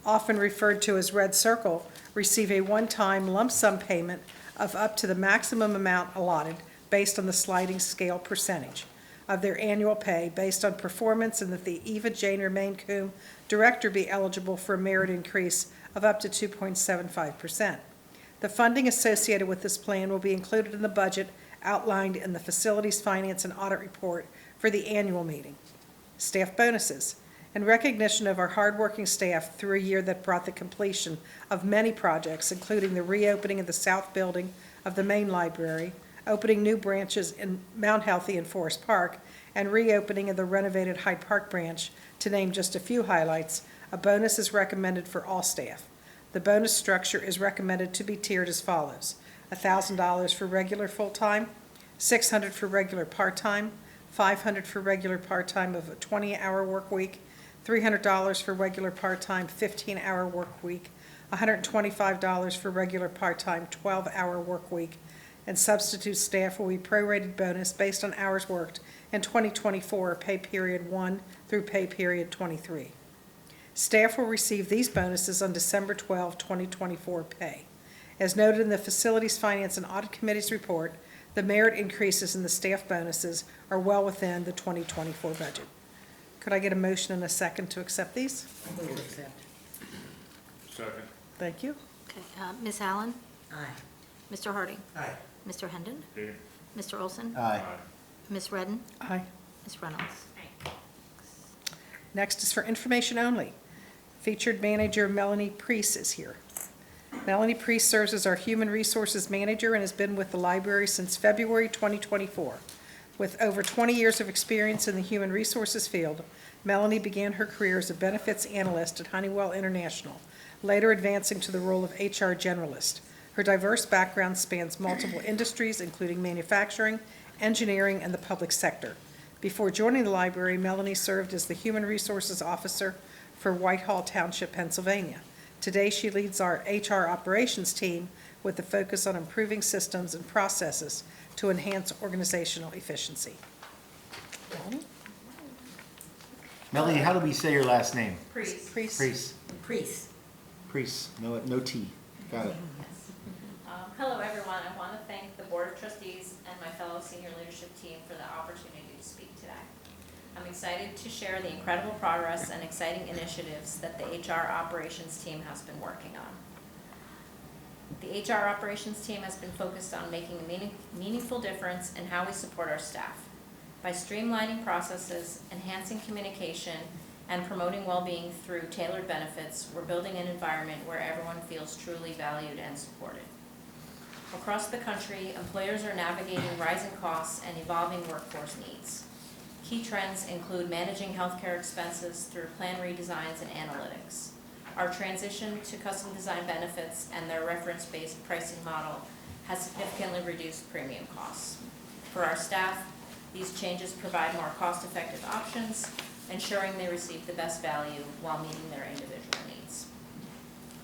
often referred to as red circle, receive a one-time lump sum payment of up to the maximum amount allotted based on the sliding scale percentage of their annual pay based on performance, and that the Eva Jane Remain-Coombe director be eligible for a merit increase of up to 2.75%. The funding associated with this plan will be included in the budget outlined in the Facilities, Finance, and Audit Report for the annual meeting. Staff bonuses. In recognition of our hardworking staff through a year that brought the completion of many projects, including the reopening of the south building of the main library, opening new branches in Mount Healthy and Forest Park, and reopening of the renovated Hyde Park branch, to name just a few highlights, a bonus is recommended for all staff. The bonus structure is recommended to be tiered as follows: $1,000 for regular full-time, $600 for regular part-time, $500 for regular part-time of a 20-hour work week, $300 for regular part-time 15-hour work week, $125 for regular part-time 12-hour work week, and substitute staff will be prorated bonus based on hours worked in 2024, pay period 1 through pay period 23. Staff will receive these bonuses on December 12, 2024 pay. As noted in the Facilities, Finance, and Audit Committee's report, the merit increases in the staff bonuses are well within the 2024 budget. Could I get a motion and a second to accept these? I move to accept. Second. Thank you. Okay, Ms. Allen? Aye. Mr. Harding? Aye. Mr. Hendon? Here. Mr. Olson? Aye. Ms. Redden? Aye. Ms. Reynolds? Next is for information only. Featured manager Melanie Priest is here. Melanie Priest serves as our Human Resources Manager and has been with the library since February 2024. With over 20 years of experience in the human resources field, Melanie began her career as a benefits analyst at Honeywell International, later advancing to the role of HR generalist. Her diverse background spans multiple industries, including manufacturing, engineering, and the public sector. Before joining the library, Melanie served as the Human Resources Officer for Whitehall Township, Pennsylvania. Today, she leads our HR operations team with a focus on improving systems and processes to enhance organizational efficiency. Melanie, how do we say your last name? Priest. Priest. Priest. Priest, no T. Got it. Hello, everyone. I want to thank the Board of Trustees and my fellow senior leadership team for the opportunity to speak today. I'm excited to share the incredible progress and exciting initiatives that the HR operations team has been working on. The HR operations team has been focused on making a meaningful difference in how we support our staff. By streamlining processes, enhancing communication, and promoting well-being through tailored benefits, we're building an environment where everyone feels truly valued and supported. Across the country, employers are navigating rising costs and evolving workforce needs. Key trends include managing healthcare expenses through plan redesigns and analytics. Our transition to custom design benefits and their reference-based pricing model has significantly reduced premium costs. For our staff, these changes provide more cost-effective options, ensuring they receive the best value while meeting their individual needs.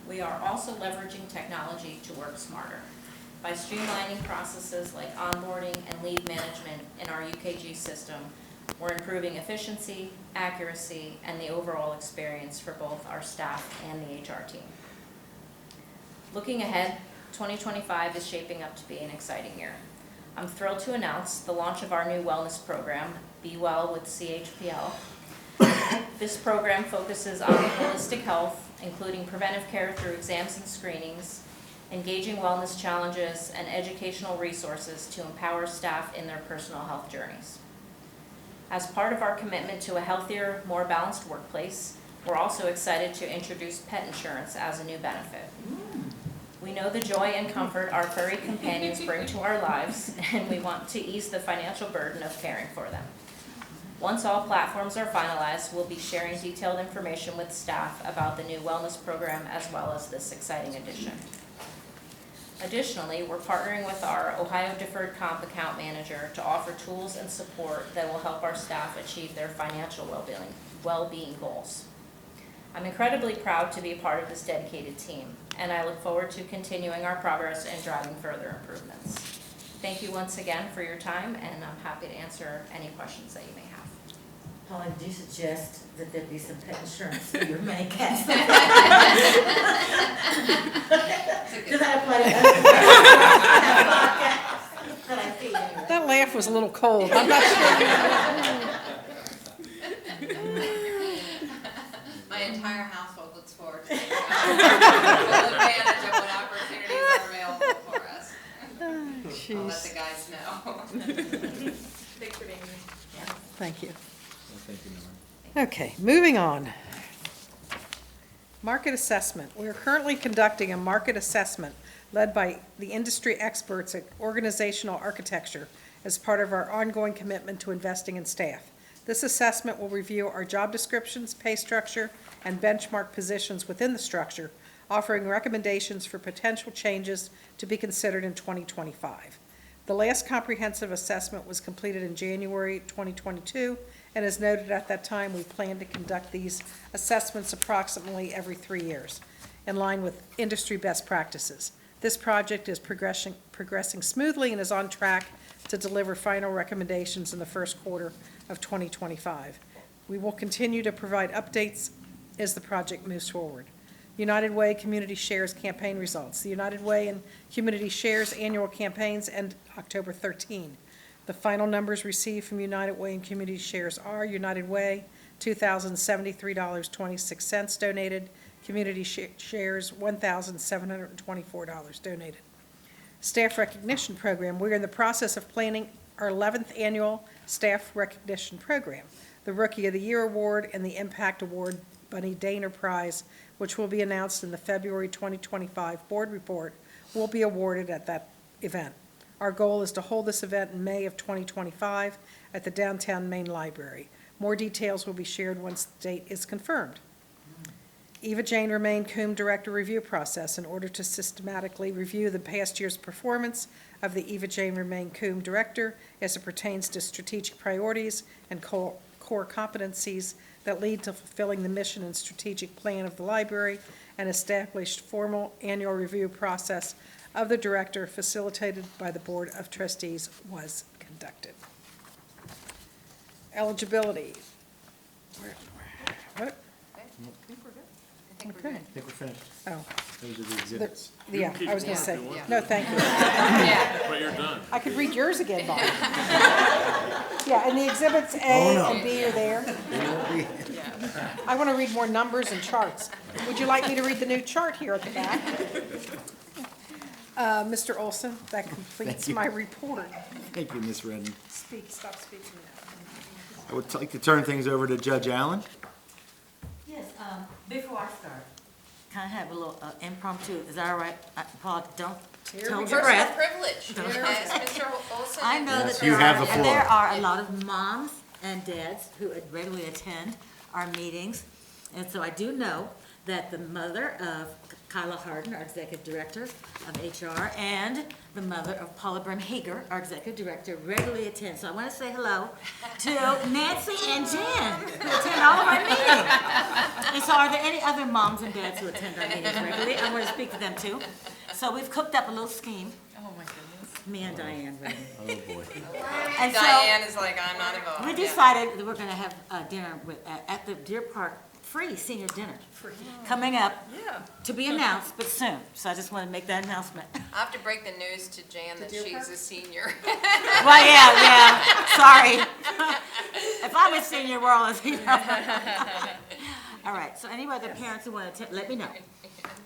We are also leveraging technology to work smarter. By streamlining processes like onboarding and leave management in our UKG system, we're improving efficiency, accuracy, and the overall experience for both our staff and the HR team. Looking ahead, 2025 is shaping up to be an exciting year. I'm thrilled to announce the launch of our new wellness program, Be Well with CHPL. This program focuses on holistic health, including preventive care through exams and screenings, engaging wellness challenges, and educational resources to empower staff in their personal health journeys. As part of our commitment to a healthier, more balanced workplace, we're also excited to introduce pet insurance as a new benefit. We know the joy and comfort our furry companions bring to our lives, and we want to ease the financial burden of caring for them. Once all platforms are finalized, we'll be sharing detailed information with staff about the new wellness program as well as this exciting addition. Additionally, we're partnering with our Ohio Deferred Comp account manager to offer tools and support that will help our staff achieve their financial well-being goals. I'm incredibly proud to be a part of this dedicated team, and I look forward to continuing our progress and driving further improvements. Thank you once again for your time, and I'm happy to answer any questions that you may have. Holly, do you suggest that there be some pet insurance for your many cats? Does that apply to us? That laugh was a little cold. I'm not sure. My entire household looks forward to taking full advantage of what opportunities are available for us. I'll let the guys know. Thanks for being here. Thank you. Thank you, Melanie. Okay, moving on. Market assessment. We are currently conducting a market assessment led by the industry experts at organizational architecture as part of our ongoing commitment to investing in staff. This assessment will review our job descriptions, pay structure, and benchmark positions within the structure, offering recommendations for potential changes to be considered in 2025. The last comprehensive assessment was completed in January 2022, and as noted at that time, we plan to conduct these assessments approximately every 3 years, in line with industry best practices. This project is progressing smoothly and is on track to deliver final recommendations in the first quarter of 2025. We will continue to provide updates as the project moves forward. United Way Community Shares campaign results. The United Way and Community Shares annual campaigns end October 13. The final numbers received from United Way and Community Shares are: United Way, $2,073.26 donated. Community shares, $1,724 donated. Staff Recognition Program, we're in the process of planning our 11th annual Staff Recognition Program. The Rookie of the Year Award and the Impact Award Bunny Daner Prize, which will be announced in the February 2025 board report, will be awarded at that event. Our goal is to hold this event in May of 2025 at the downtown Main Library. More details will be shared once the date is confirmed. Eva Jane Remain Coombe Director Review Process in order to systematically review the past year's performance of the Eva Jane Remain Coombe Director as it pertains to strategic priorities and core competencies that lead to fulfilling the mission and strategic plan of the library, and established formal annual review process of the director facilitated by the Board of Trustees was conducted. Eligibility. What? I think we're good. I think we're Okay. good. I think we're finished. Oh, Those are the exhibits. yeah, keep I was going to say, going if you want. no, thank you. Yeah. But you're done. I could read yours again, Bob. Yeah, and the exhibits A and B are there. I want to read more numbers and charts. Would you like me to read the new chart here at the back? Mr. Olson, that completes Thank you. my report. Thank you, Ms. Redden. Stop speaking now. I would like to turn things over to Judge Allen. Yes, before I start, can I have a little impromptu, is that all right? Paul, don't hold your Personal breath. privilege, as Mr. Olson. I know Yes, that you have the and there floor. are a lot of moms and dads who regularly attend our meetings. And so I do know that the mother of Kyla Harden, our Executive Director of HR, and the mother of Paula Brim-Hager, our Executive Director, regularly attend. So I want to say hello to Nancy and Jan, who attend all of our meetings. And so are there any other moms and dads who attend our meetings regularly? I want to speak to them too. So we've cooked up a little scheme, Oh, my goodness. me and Diane really. Oh, boy. And so Diane is like, I'm not involved. we Yeah. decided that we're going to have dinner at the Deer Park, free senior dinner, coming up to be announced, but soon. So I just want to make that announcement. I have to break the news to Jan that she's a senior. Well, yeah, sorry. If I'm a senior, we're all a senior. All right, so any other parents who want to let me know.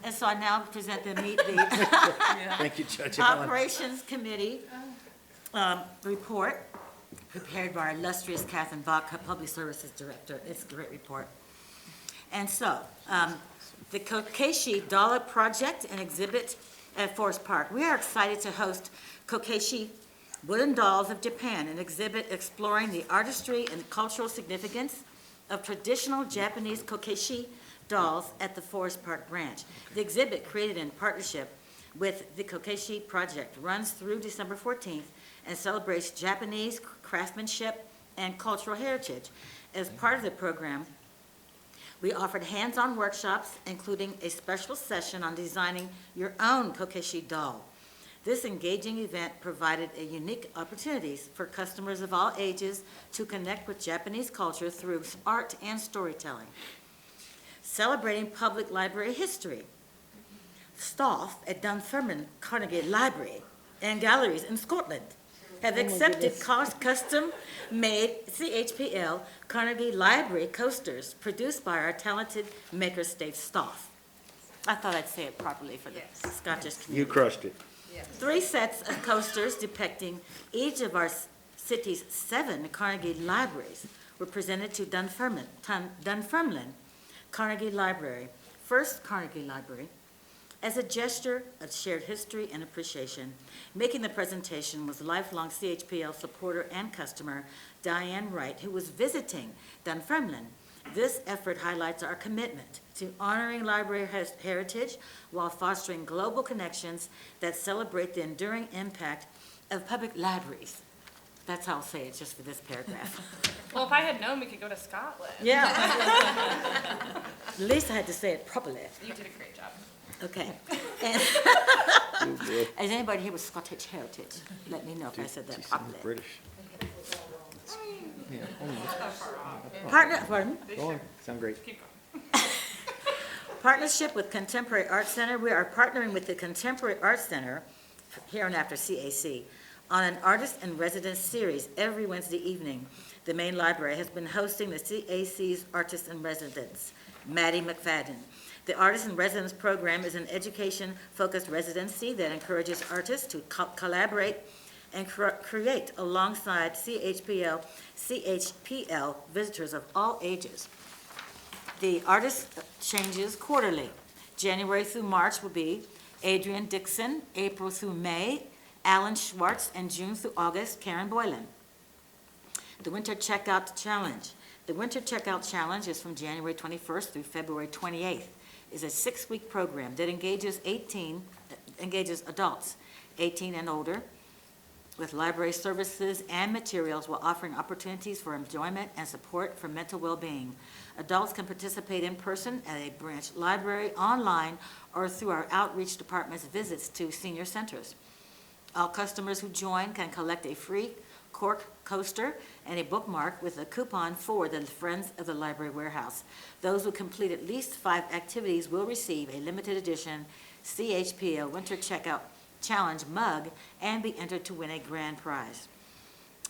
And so I now present the Thank you, Judge Allen. Operations Committee report prepared by our illustrious Catherine Bach, Public Services Director. It's a great report. And so, the Kokeshi Dollar Project and exhibit at Forest Park. We are excited to host Kokeshi Wooden Dolls of Japan, an exhibit exploring the artistry and cultural significance of traditional Japanese Kokeshi dolls at the Forest Park branch. The exhibit, created in partnership with the Kokeshi Project, runs through December 14th and celebrates Japanese craftsmanship and cultural heritage. As part of the program, we offered hands-on workshops, including a special session on designing your own Kokeshi doll. This engaging event provided a unique opportunities for customers of all ages to connect with Japanese culture through art and storytelling. Celebrating public library history. Staff at Dunfermline Carnegie Library and galleries in Scotland have accepted custom-made CHPL Carnegie Library coasters produced by our talented makerspace staff. I thought I'd say it properly for the Scottish community. You crushed it. 3 sets of coasters depicting each of our city's 7 Carnegie libraries were presented to Dunfermline Carnegie Library, First Carnegie Library, as a gesture of shared history and appreciation. Making the presentation was lifelong CHPL supporter and customer Diane Wright, who was visiting Dunfermline. This effort highlights our commitment to honoring library heritage while fostering global connections that celebrate the enduring impact of public libraries. That's how I'll say it just for this paragraph. Well, if I had known we could go to Scotland. Yeah. At least I had to say it properly. You did a great job. Okay. And is anybody here with Scottish heritage? Let me know if I said that properly. British. Pardon? Go on. Sound great. Partnership with Contemporary Art Center. We are partnering with the Contemporary Art Center, here and after CAC, On an Artist in Residence series every Wednesday evening, the main library has been hosting the CAC's Artist in Residence, Maddie McFadden. The Artist in Residence program is an education-focused residency that encourages artists to collaborate and create alongside CHPL visitors of all ages. The artist changes quarterly. January through March will be Adrian Dixon, April through May, Alan Schwartz, and June through August, Karen Boylan. The Winter Checkout Challenge. The Winter Checkout Challenge is from January 21st through February 28th. It's a 6-week program that engages adults 18 and older with library services and materials while offering opportunities for enjoyment and support for mental well-being. Adults can participate in person at a branch library, online, or through our outreach department's visits to senior centers. All customers who join can collect a free cork coaster and a bookmark with a coupon for the Friends of the Library Warehouse. Those who complete at least 5 activities will receive a limited edition CHPL Winter Checkout Challenge mug and be entered to win a grand prize.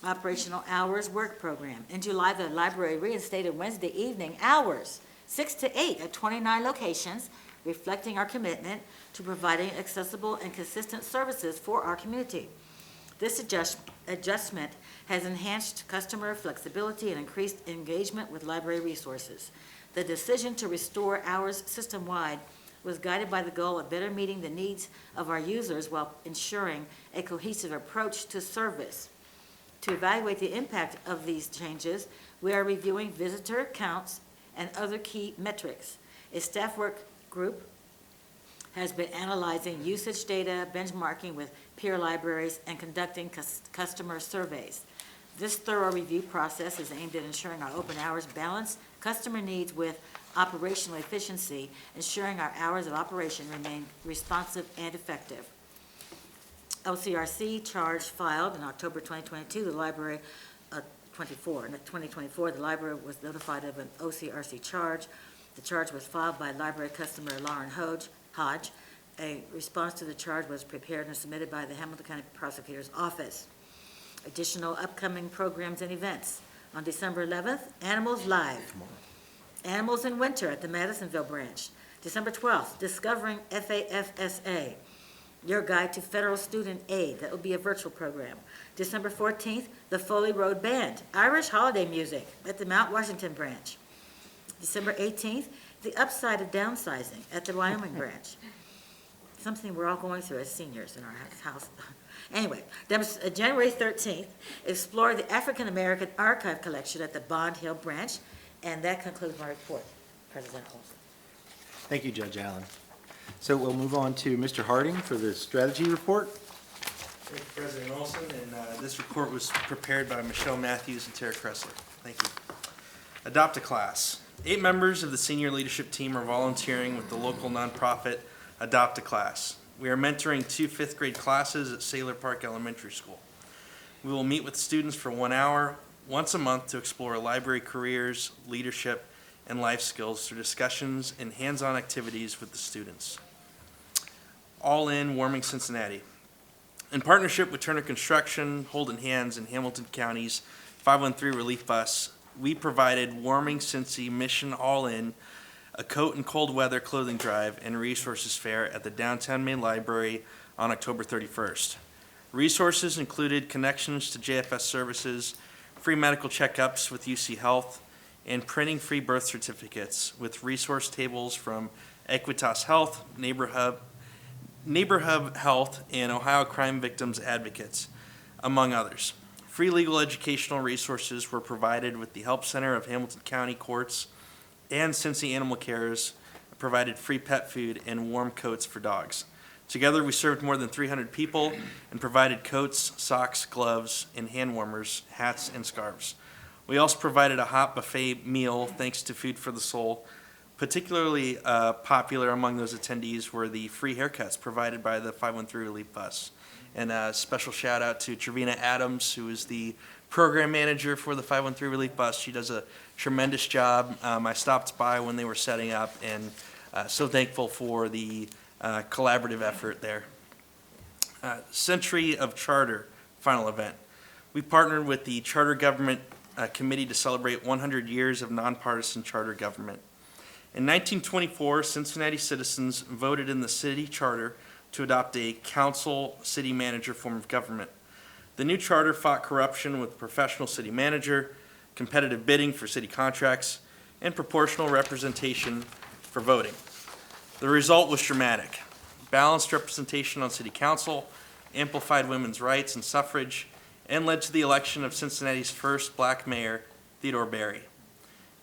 Operational Hours Work Program. In July, the library reinstated Wednesday evening hours, 6 to 8 at 29 locations, reflecting our commitment to providing accessible and consistent services for our community. This adjustment has enhanced customer flexibility and increased engagement with library resources. The decision to restore hours system-wide was guided by the goal of better meeting the needs of our users while ensuring a cohesive approach to service. To evaluate the impact of these changes, we are reviewing visitor counts and other key metrics. A staff work group has been analyzing usage data, benchmarking with peer libraries, and conducting customer surveys. This thorough review process is aimed at ensuring our open hours balance customer needs with operational efficiency, ensuring our hours of operation remain responsive and effective. OCRC charge filed in October 2022, the library, 2024, the library was notified of an OCRC charge. The charge was filed by library customer Lauren Hodge. A response to the charge was prepared and submitted by the Hamilton County Prosecutor's Office. Additional upcoming programs and events. On December 11th, Animals Live. Animals in Winter at the Madisonville branch. December 12th, Discovering FAFSA, Your Guide to Federal Student Aid. That will be a virtual program. December 14th, the Foley Road Band, Irish holiday music at the Mount Washington branch. December 18th, the Upside of Downsizing at the Wyoming branch. Something we're all going through as seniors in our house. Anyway, January 13th, explore the African American Archive Collection at the Bond Hill branch. And that concludes my report, President Olson. Thank you, Judge Allen. So we'll move on to Mr. Harding for the strategy report. Thank you, President Olson, and this report was prepared by Michelle Matthews and Tara Kressler. Thank you. Adopt a Class. 8 members of the senior leadership team are volunteering with the local nonprofit Adopt a Class. We are mentoring 2 5th-grade classes at Sailor Park Elementary School. We will meet with students for 1 hour once a month to explore library careers, leadership, and life skills through discussions and hands-on activities with the students. All in Warming Cincinnati. In partnership with Turner Construction, Holding Hands, and Hamilton County's 513 Relief Bus, we provided Warming Cincy Mission All In, a coat and cold weather clothing drive, and resources fair at the Downtown Main Library on October 31st. Resources included connections to JFS services, free medical checkups with UC Health, and printing free birth certificates with resource tables from Equitas Health, Neighborhood Health, and Ohio Crime Victims Advocates, among others. Free legal educational resources were provided with the Help Center of Hamilton County Courts, and Cincy Animal Cares provided free pet food and warm coats for dogs. Together, we served more than 300 people and provided coats, socks, gloves, and hand warmers, hats, and scarves. We also provided a hot buffet meal thanks to Food for the Soul. Particularly popular among those attendees were the free haircuts provided by the 513 Relief Bus. And a special shout out to Trevina Adams, who is the program manager for the 513 Relief Bus. She does a tremendous job. I stopped by when they were setting up, and so thankful for the collaborative effort there. Century of Charter final event. We partnered with the Charter Government Committee to celebrate 100 years of nonpartisan charter government. In 1924, Cincinnati citizens voted in the city charter to adopt a council city manager form of government. The new charter fought corruption with professional city manager, competitive bidding for city contracts, and proportional representation for voting. The result was dramatic. Balanced representation on city council, amplified women's rights and suffrage, and led to the election of Cincinnati's first black mayor, Theodore Berry.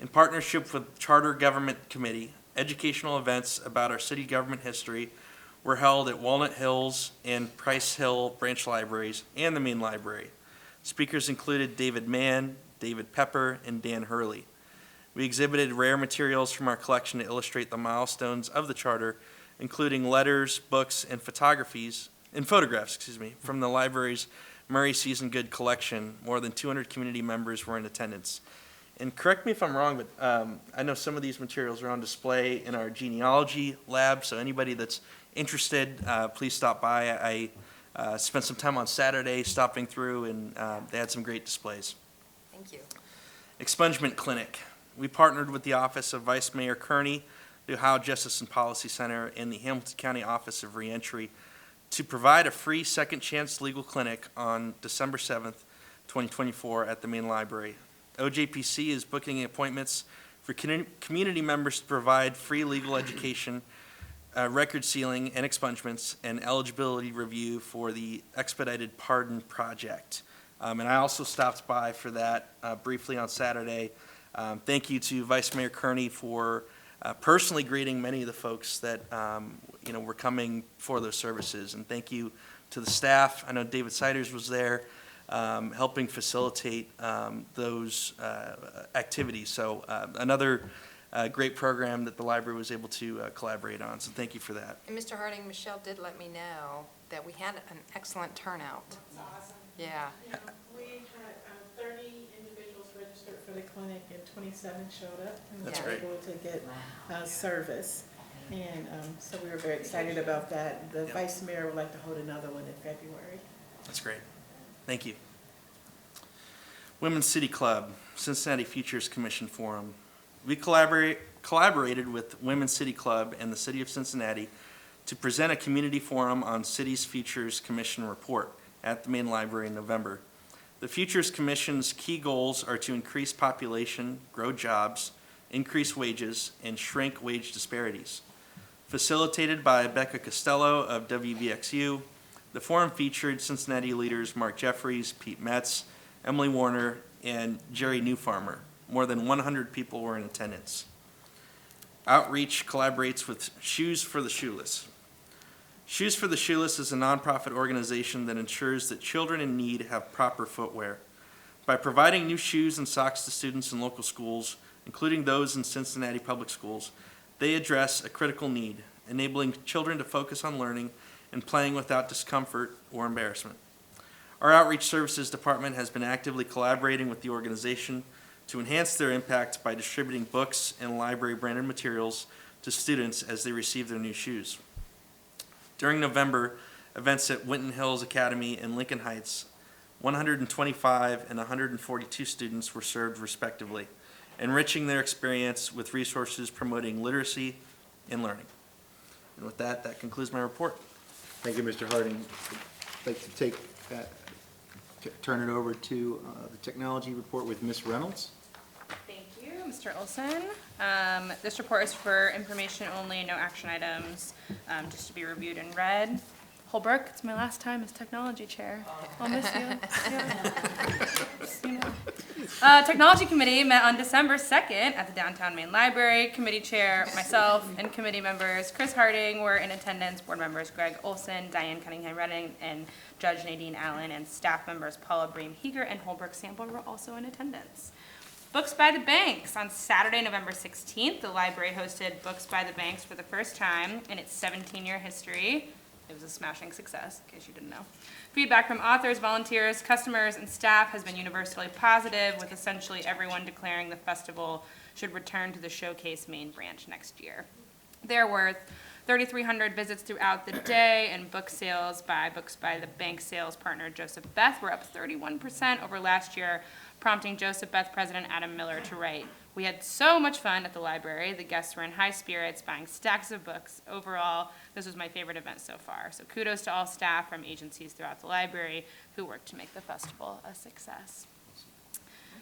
In partnership with Charter Government Committee, educational events about our city government history were held at Walnut Hills and Price Hill branch libraries and the main library. Speakers included David Mann, David Pepper, and Dan Hurley. We exhibited rare materials from our collection to illustrate the milestones of the charter, including letters, books, and photographs from the library's Murray Season Good collection. More than 200 community members were in attendance. And correct me if I'm wrong, but I know some of these materials are on display in our genealogy lab, so anybody that's interested, please stop by. I spent some time on Saturday stopping through, and they had some great displays. Thank you. Expungement Clinic. We partnered with the Office of Vice Mayor Kearney, the Ohio Justice and Policy Center, and the Hamilton County Office of Reentry to provide a free second chance legal clinic on December 7th, 2024 at the main library. OJPC is booking appointments for community members to provide free legal education, record sealing and expungements, and eligibility review for the Expedited Pardon Project. And I also stopped by for that briefly on Saturday. Thank you to Vice Mayor Kearney for personally greeting many of the folks that were coming for those services. And thank you to the staff. I know David Siders was there helping facilitate those activities. So another great program that the library was able to collaborate on. So thank you for that. And Mr. Harding, Michelle did let me know that we had an excellent turnout. That's awesome. Yeah. We had 30 individuals registered for the clinic and 27 showed up. And That's were great. able to get service. And so we were very excited about that. The vice mayor would like to hold another one in February. That's great. Thank you. Women's City Club, Cincinnati Futures Commission Forum. We collaborated with Women's City Club and the City of Cincinnati to present a community forum on City's Futures Commission report at the main library in November. The Futures Commission's key goals are to increase population, grow jobs, increase wages, and shrink wage disparities. Facilitated by Becca Costello of WVXU, the forum featured Cincinnati leaders Mark Jeffries, Pete Metz, Emily Warner, and Jerry Newfarmer. More than 100 people were in attendance. Outreach collaborates with Shoes for the Shoeless. Shoes for the Shoeless is a nonprofit organization that ensures that children in need have proper footwear. By providing new shoes and socks to students in local schools, including those in Cincinnati public schools, they address a critical need, enabling children to focus on learning and playing without discomfort or embarrassment. Our Outreach Services Department has been actively collaborating with the organization to enhance their impact by distributing books and library branded materials to students as they receive their new shoes. During November, events at Winton Hills Academy and Lincoln Heights, 125 and 142 students were served respectively, enriching their experience with resources promoting literacy and learning. And with that, that concludes my report. Thank you, Mr. Harding. I'd like to turn it over to the technology report with Ms. Reynolds. Thank you, Mr. Olson. This report is for information only, no action items, just to be reviewed and read. Holbrook, it's my last time as technology chair. I'll miss you. Yeah. Technology committee met on December 2nd at the downtown main library. Committee chair, myself, and committee members Chris Harding were in attendance. Board members Greg Olson, Diane Cunningham-Redding, and Judge Nadine Allen, and staff members Paula Bream-Heeger and Holbrook Sample were also in attendance. Books by the Banks. On Saturday, November 16th, the library hosted Books by the Banks for the first time in its 17-year history. It was a smashing success, in case you didn't know. Feedback from authors, volunteers, customers, and staff has been universally positive, with essentially everyone declaring the festival should return to the Showcase main branch next year. There were 3,300 visits throughout the day, and book sales by Books by the Bank sales partner Joseph Beth were up 31% over last year, prompting Joseph Beth President Adam Miller to write, "We had so much fun at the library. The guests were in high spirits, buying stacks of books. Overall, this was my favorite event so far." So kudos to all staff from agencies throughout the library who worked to make the festival a success.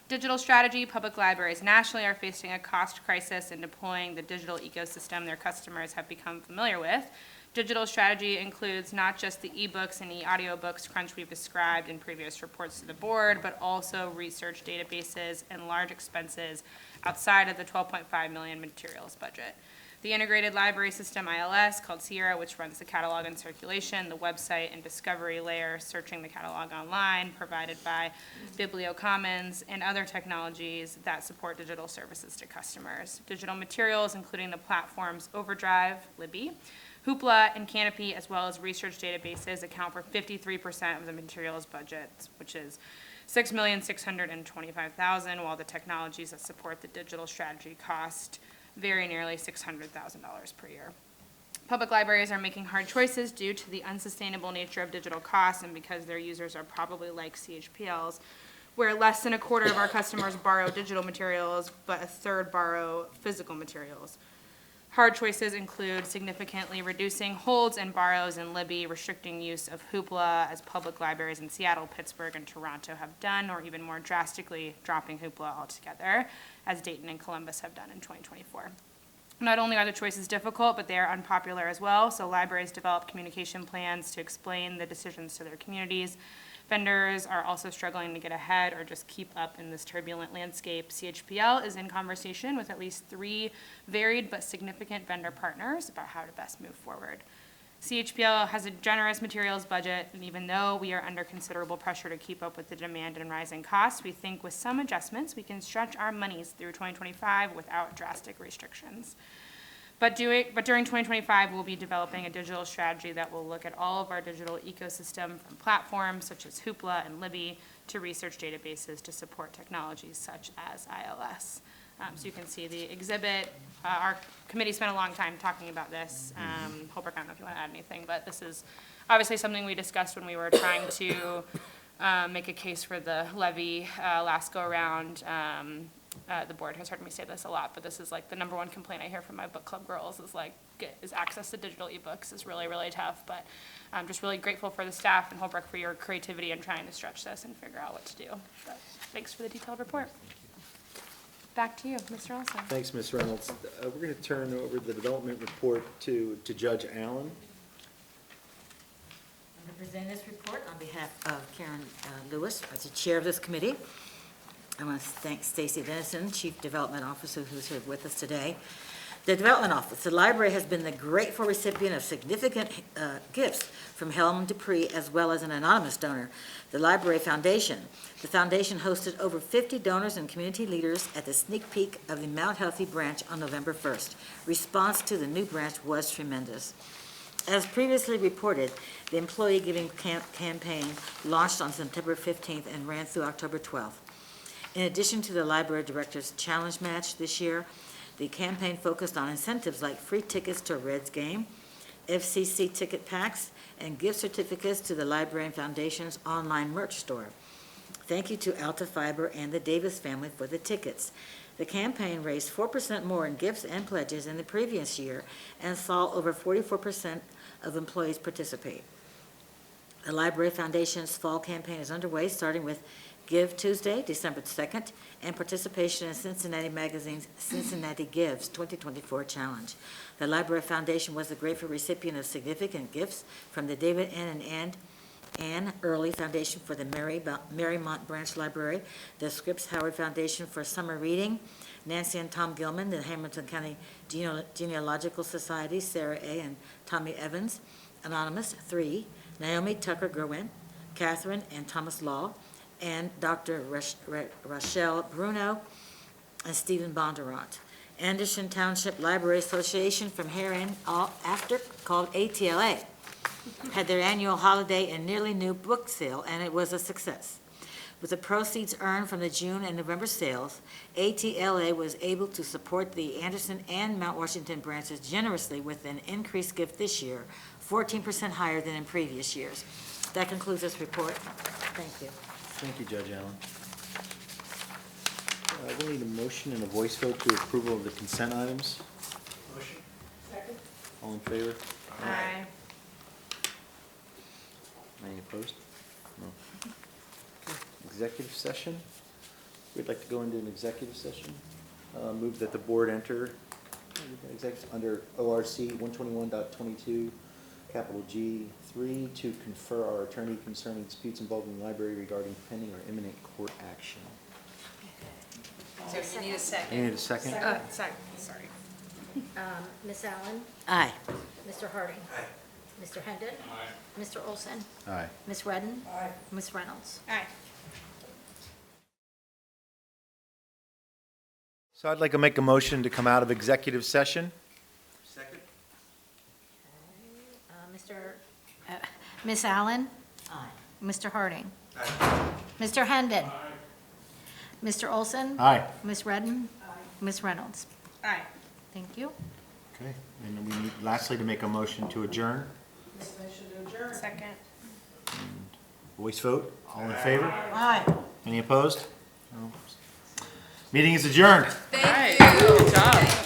Digital strategy. Public libraries nationally are facing a cost crisis in deploying the digital ecosystem their customers have become familiar with. Digital strategy includes not just the ebooks and e-audiobooks crunch we've described in previous reports to the board, but also research databases and large expenses outside of the $12.5 million materials budget. The integrated library system, ILS, called Sierra, which runs the catalog and circulation, the website and discovery layer, searching the catalog online, provided by BiblioCommons, and other technologies that support digital services to customers. Digital materials, including the platforms Overdrive, Libby, Hoopla, and Canopy, as well as research databases, account for 53% of the materials budget, which is $6,625,000, while the technologies that support the digital strategy cost very nearly $600,000 per year. Public libraries are making hard choices due to the unsustainable nature of digital costs and because their users are probably like CHPLs, where less than a quarter of our customers borrow digital materials, but a third borrow physical materials. Hard choices include significantly reducing holds and borrows in Libby, restricting use of Hoopla, as public libraries in Seattle, Pittsburgh, and Toronto have done, or even more drastically dropping Hoopla altogether, as Dayton and Columbus have done in 2024. Not only are the choices difficult, but they are unpopular as well, so libraries develop communication plans to explain the decisions to their communities. Vendors are also struggling to get ahead or just keep up in this turbulent landscape. CHPL is in conversation with at least 3 varied but significant vendor partners about how to best move forward. CHPL has a generous materials budget, and even though we are under considerable pressure to keep up with the demand and rising costs, we think with some adjustments, we can stretch our monies through 2025 without drastic restrictions. But during 2025, we'll be developing a digital strategy that will look at all of our digital ecosystem, from platforms such as Hoopla and Libby to research databases to support technologies such as ILS. So you can see the exhibit. Our committee spent a long time talking about this. Holbrook, I don't know if you want to add anything, but this is obviously something we discussed when we were trying to make a case for the levy last go-around. The board has heard me say this a lot, but this is like the number one complaint I hear from my book club girls is access to digital ebooks is really, really tough. But I'm just really grateful for the staff and Holbrook for your creativity in trying to stretch this and figure out what to do. But thanks for the detailed report. Back to you, Mr. Olson. Thanks, Ms. Reynolds. We're going to turn over the development report to Judge Allen. I'm going to present this report on behalf of Karen Lewis, as the chair of this committee. I want to thank Stacy Dennison, Chief Development Officer, who's here with us today. The Development Office, the library has been the grateful recipient of significant gifts from Helen Dupree, as well as an anonymous donor, the Library Foundation. The foundation hosted over 50 donors and community leaders at the sneak peek of the Mount Healthy branch on November 1st. Response to the new branch was tremendous. As previously reported, the Employee Giving Campaign launched on September 15th and ran through October 12th. In addition to the Library Director's Challenge Match this year, the campaign focused on incentives like free tickets to a Reds game, FCC ticket packs, and gift certificates to the Librarian Foundation's online merch store. Thank you to Alta Fiber and the Davis family for the tickets. The campaign raised 4% more in gifts and pledges than the previous year and saw over 44% of employees participate. The Library Foundation's fall campaign is underway, starting with Give Tuesday, December 2nd, and participation in Cincinnati Magazine's Cincinnati Gives 2024 Challenge. The Library Foundation was the grateful recipient of significant gifts from the David N. and Ann Early Foundation for the Marymount Branch Library, the Scripps Howard Foundation for Summer Reading, Nancy and Tom Gilman, the Hamilton County Genealogical Society, Sarah A. and Tommy Evans, Anonymous, 3, Naomi Tucker Gerwin, Catherine and Thomas Law, and Dr. Rochelle Bruno and Stephen Bondurant. Anderson Township Library Association from Heron after, called ATLA, had their annual holiday and nearly new book sale, and it was a success. With the proceeds earned from the June and November sales, ATLA was able to support the Anderson and Mount Washington branches generously with an increased gift this year, 14% higher than in previous years. That concludes this report. Thank you. Thank you, Judge Allen. We'll need a motion and a voice vote to approval of the consent items. Motion. All in favor? Aye. Any opposed? No. Okay. Executive session. We'd like to go into an executive session. Move that the board enter under ORC 121.22, capital G3, to confer our attorney concerning disputes involving the library regarding pending or imminent court action. So you need a second. You need a second? Sorry. Ms. Allen? Aye. Mr. Harding? Mr. Hendon? Mr. Olson? Aye. Ms. Redden? Ms. Reynolds? Aye. So I'd like to make a motion to come out of executive session. Second. Ms. Allen? Aye. Mr. Harding? Mr. Hendon? Mr. Olson? Aye. Ms. Redden? Ms. Reynolds? Aye. Thank you. Okay, and we need lastly to make a motion to adjourn. Second. Voice vote, all in favor? Aye. Any opposed? No. Meeting is adjourned. Thank you. Good job.